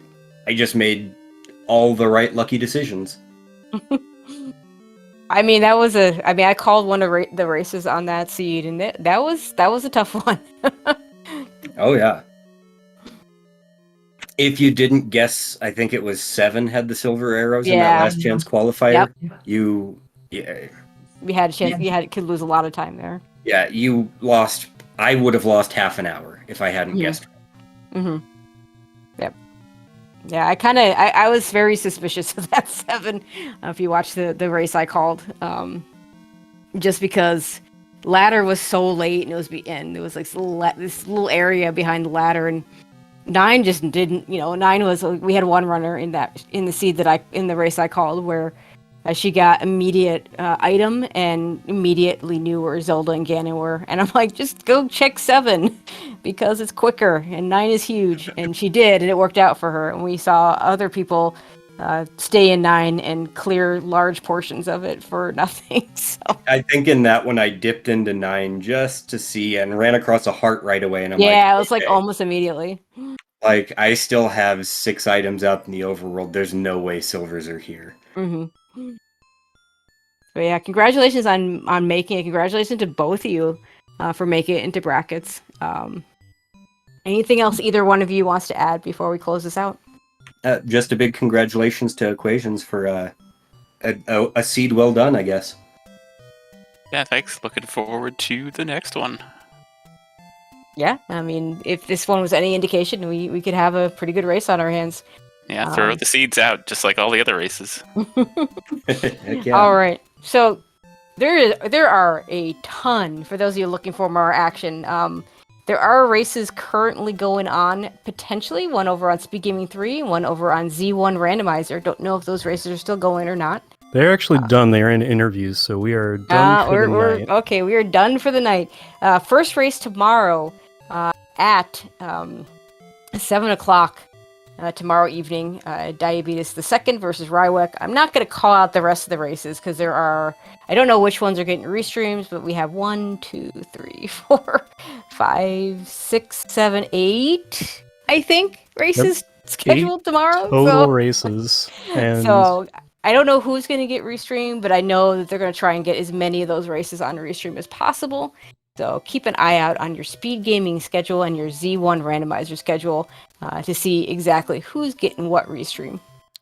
just made all the right lucky decisions. I mean, I called one of the races on that seed, and that was a tough one. Oh yeah. If you didn't guess, I think it was 7 had the silver arrows in that last chance qualifier. Yep. We had a chance. You could lose a lot of time there. Yeah, you lost. I would have lost half an hour if I hadn't guessed. Yep. Yeah, I was very suspicious of that 7. If you watch the race I called, just because ladder was so late and it was like this little area behind the ladder, and 9 just didn't. 9 was, we had one runner in the seed in the race I called where she got immediate item and immediately knew where Zelda and Ganon were. And I'm like, just go check 7 because it's quicker and 9 is huge. And she did, and it worked out for her. And we saw other people stay in 9 and clear large portions of it for nothing. So I think in that one I dipped into 9 just to see and ran across a heart right away. And I'm yeah, like, it was like okay. almost immediately. Like, I still have 6 items out in the overworld. There's no way silvers are here. But yeah, congratulations on making it. Congratulations to both of you for making it into brackets. Anything else either one of you wants to add before we close this out? Just a big congratulations to Equations for a seed well done, I guess. Yeah, thanks. Looking forward to the next one. Yeah, I mean, if this one was any indication, we could have a pretty good race on our hands. Yeah, throw the seeds out just like all the other races. Heck yeah. All right, so there are a ton for those of you looking for more action. There are races currently going on, potentially one over on SpeedGaming 3, one over on Z1 Randomizer. Don't know if those races are still going or not. They're actually done. They're in interviews, so we are done for the night. Okay, we are done for the night. First race tomorrow at 7 o'clock tomorrow evening. Diabetes the Second versus Rywick. I'm not going to call out the rest of the races because there are... I don't know which ones are getting restreams, but we have 1, 2, 3, 4, 5, 6, 7, 8, I think, races scheduled tomorrow. Total races. And so I don't know who's going to get restreamed, but I know that they're going to try and get as many of those races on restream as possible. So keep an eye out on your SpeedGaming schedule and your Z1 Randomizer schedule to see exactly who's getting what restream.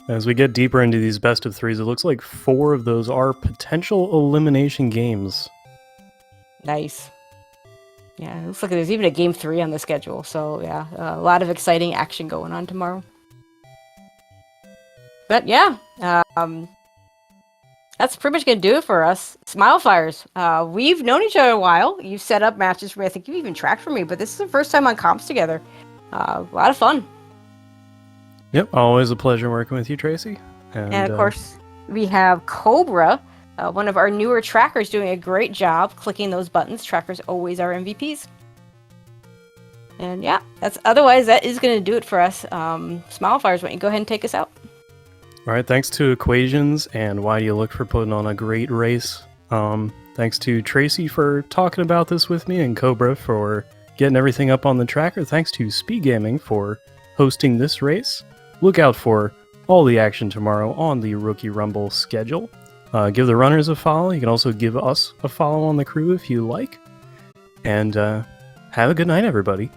as we get deeper into these best of threes, it looks like 4 of those are potential elimination games. Nice. Yeah, it looks like there's even a game 3 on the schedule. So yeah, a lot of exciting action going on tomorrow. But yeah, that's pretty much going to do it for us. Smilefires. We've known each other a while. You've set up matches for me. I think you've even tracked for me, but this is the first time on comps together. A lot of fun. Yep, always a pleasure working with you, Tracy. And of course, we have Cobra, one of our newer trackers, doing a great job clicking those buttons. Trackers always are MVPs. And yeah, otherwise that is going to do it for us. Smilefires, why don't you go ahead and take us out? All right, thanks to Equations and Why Do You Look for putting on a great race. Thanks to Tracy for talking about this with me, and Cobra for getting everything up on the tracker. Thanks to SpeedGaming for hosting this race. Look out for all the action tomorrow on the Rookie Rumble schedule. Give the runners a follow. You can also give us a follow on the crew if you like. And have a good night, everybody.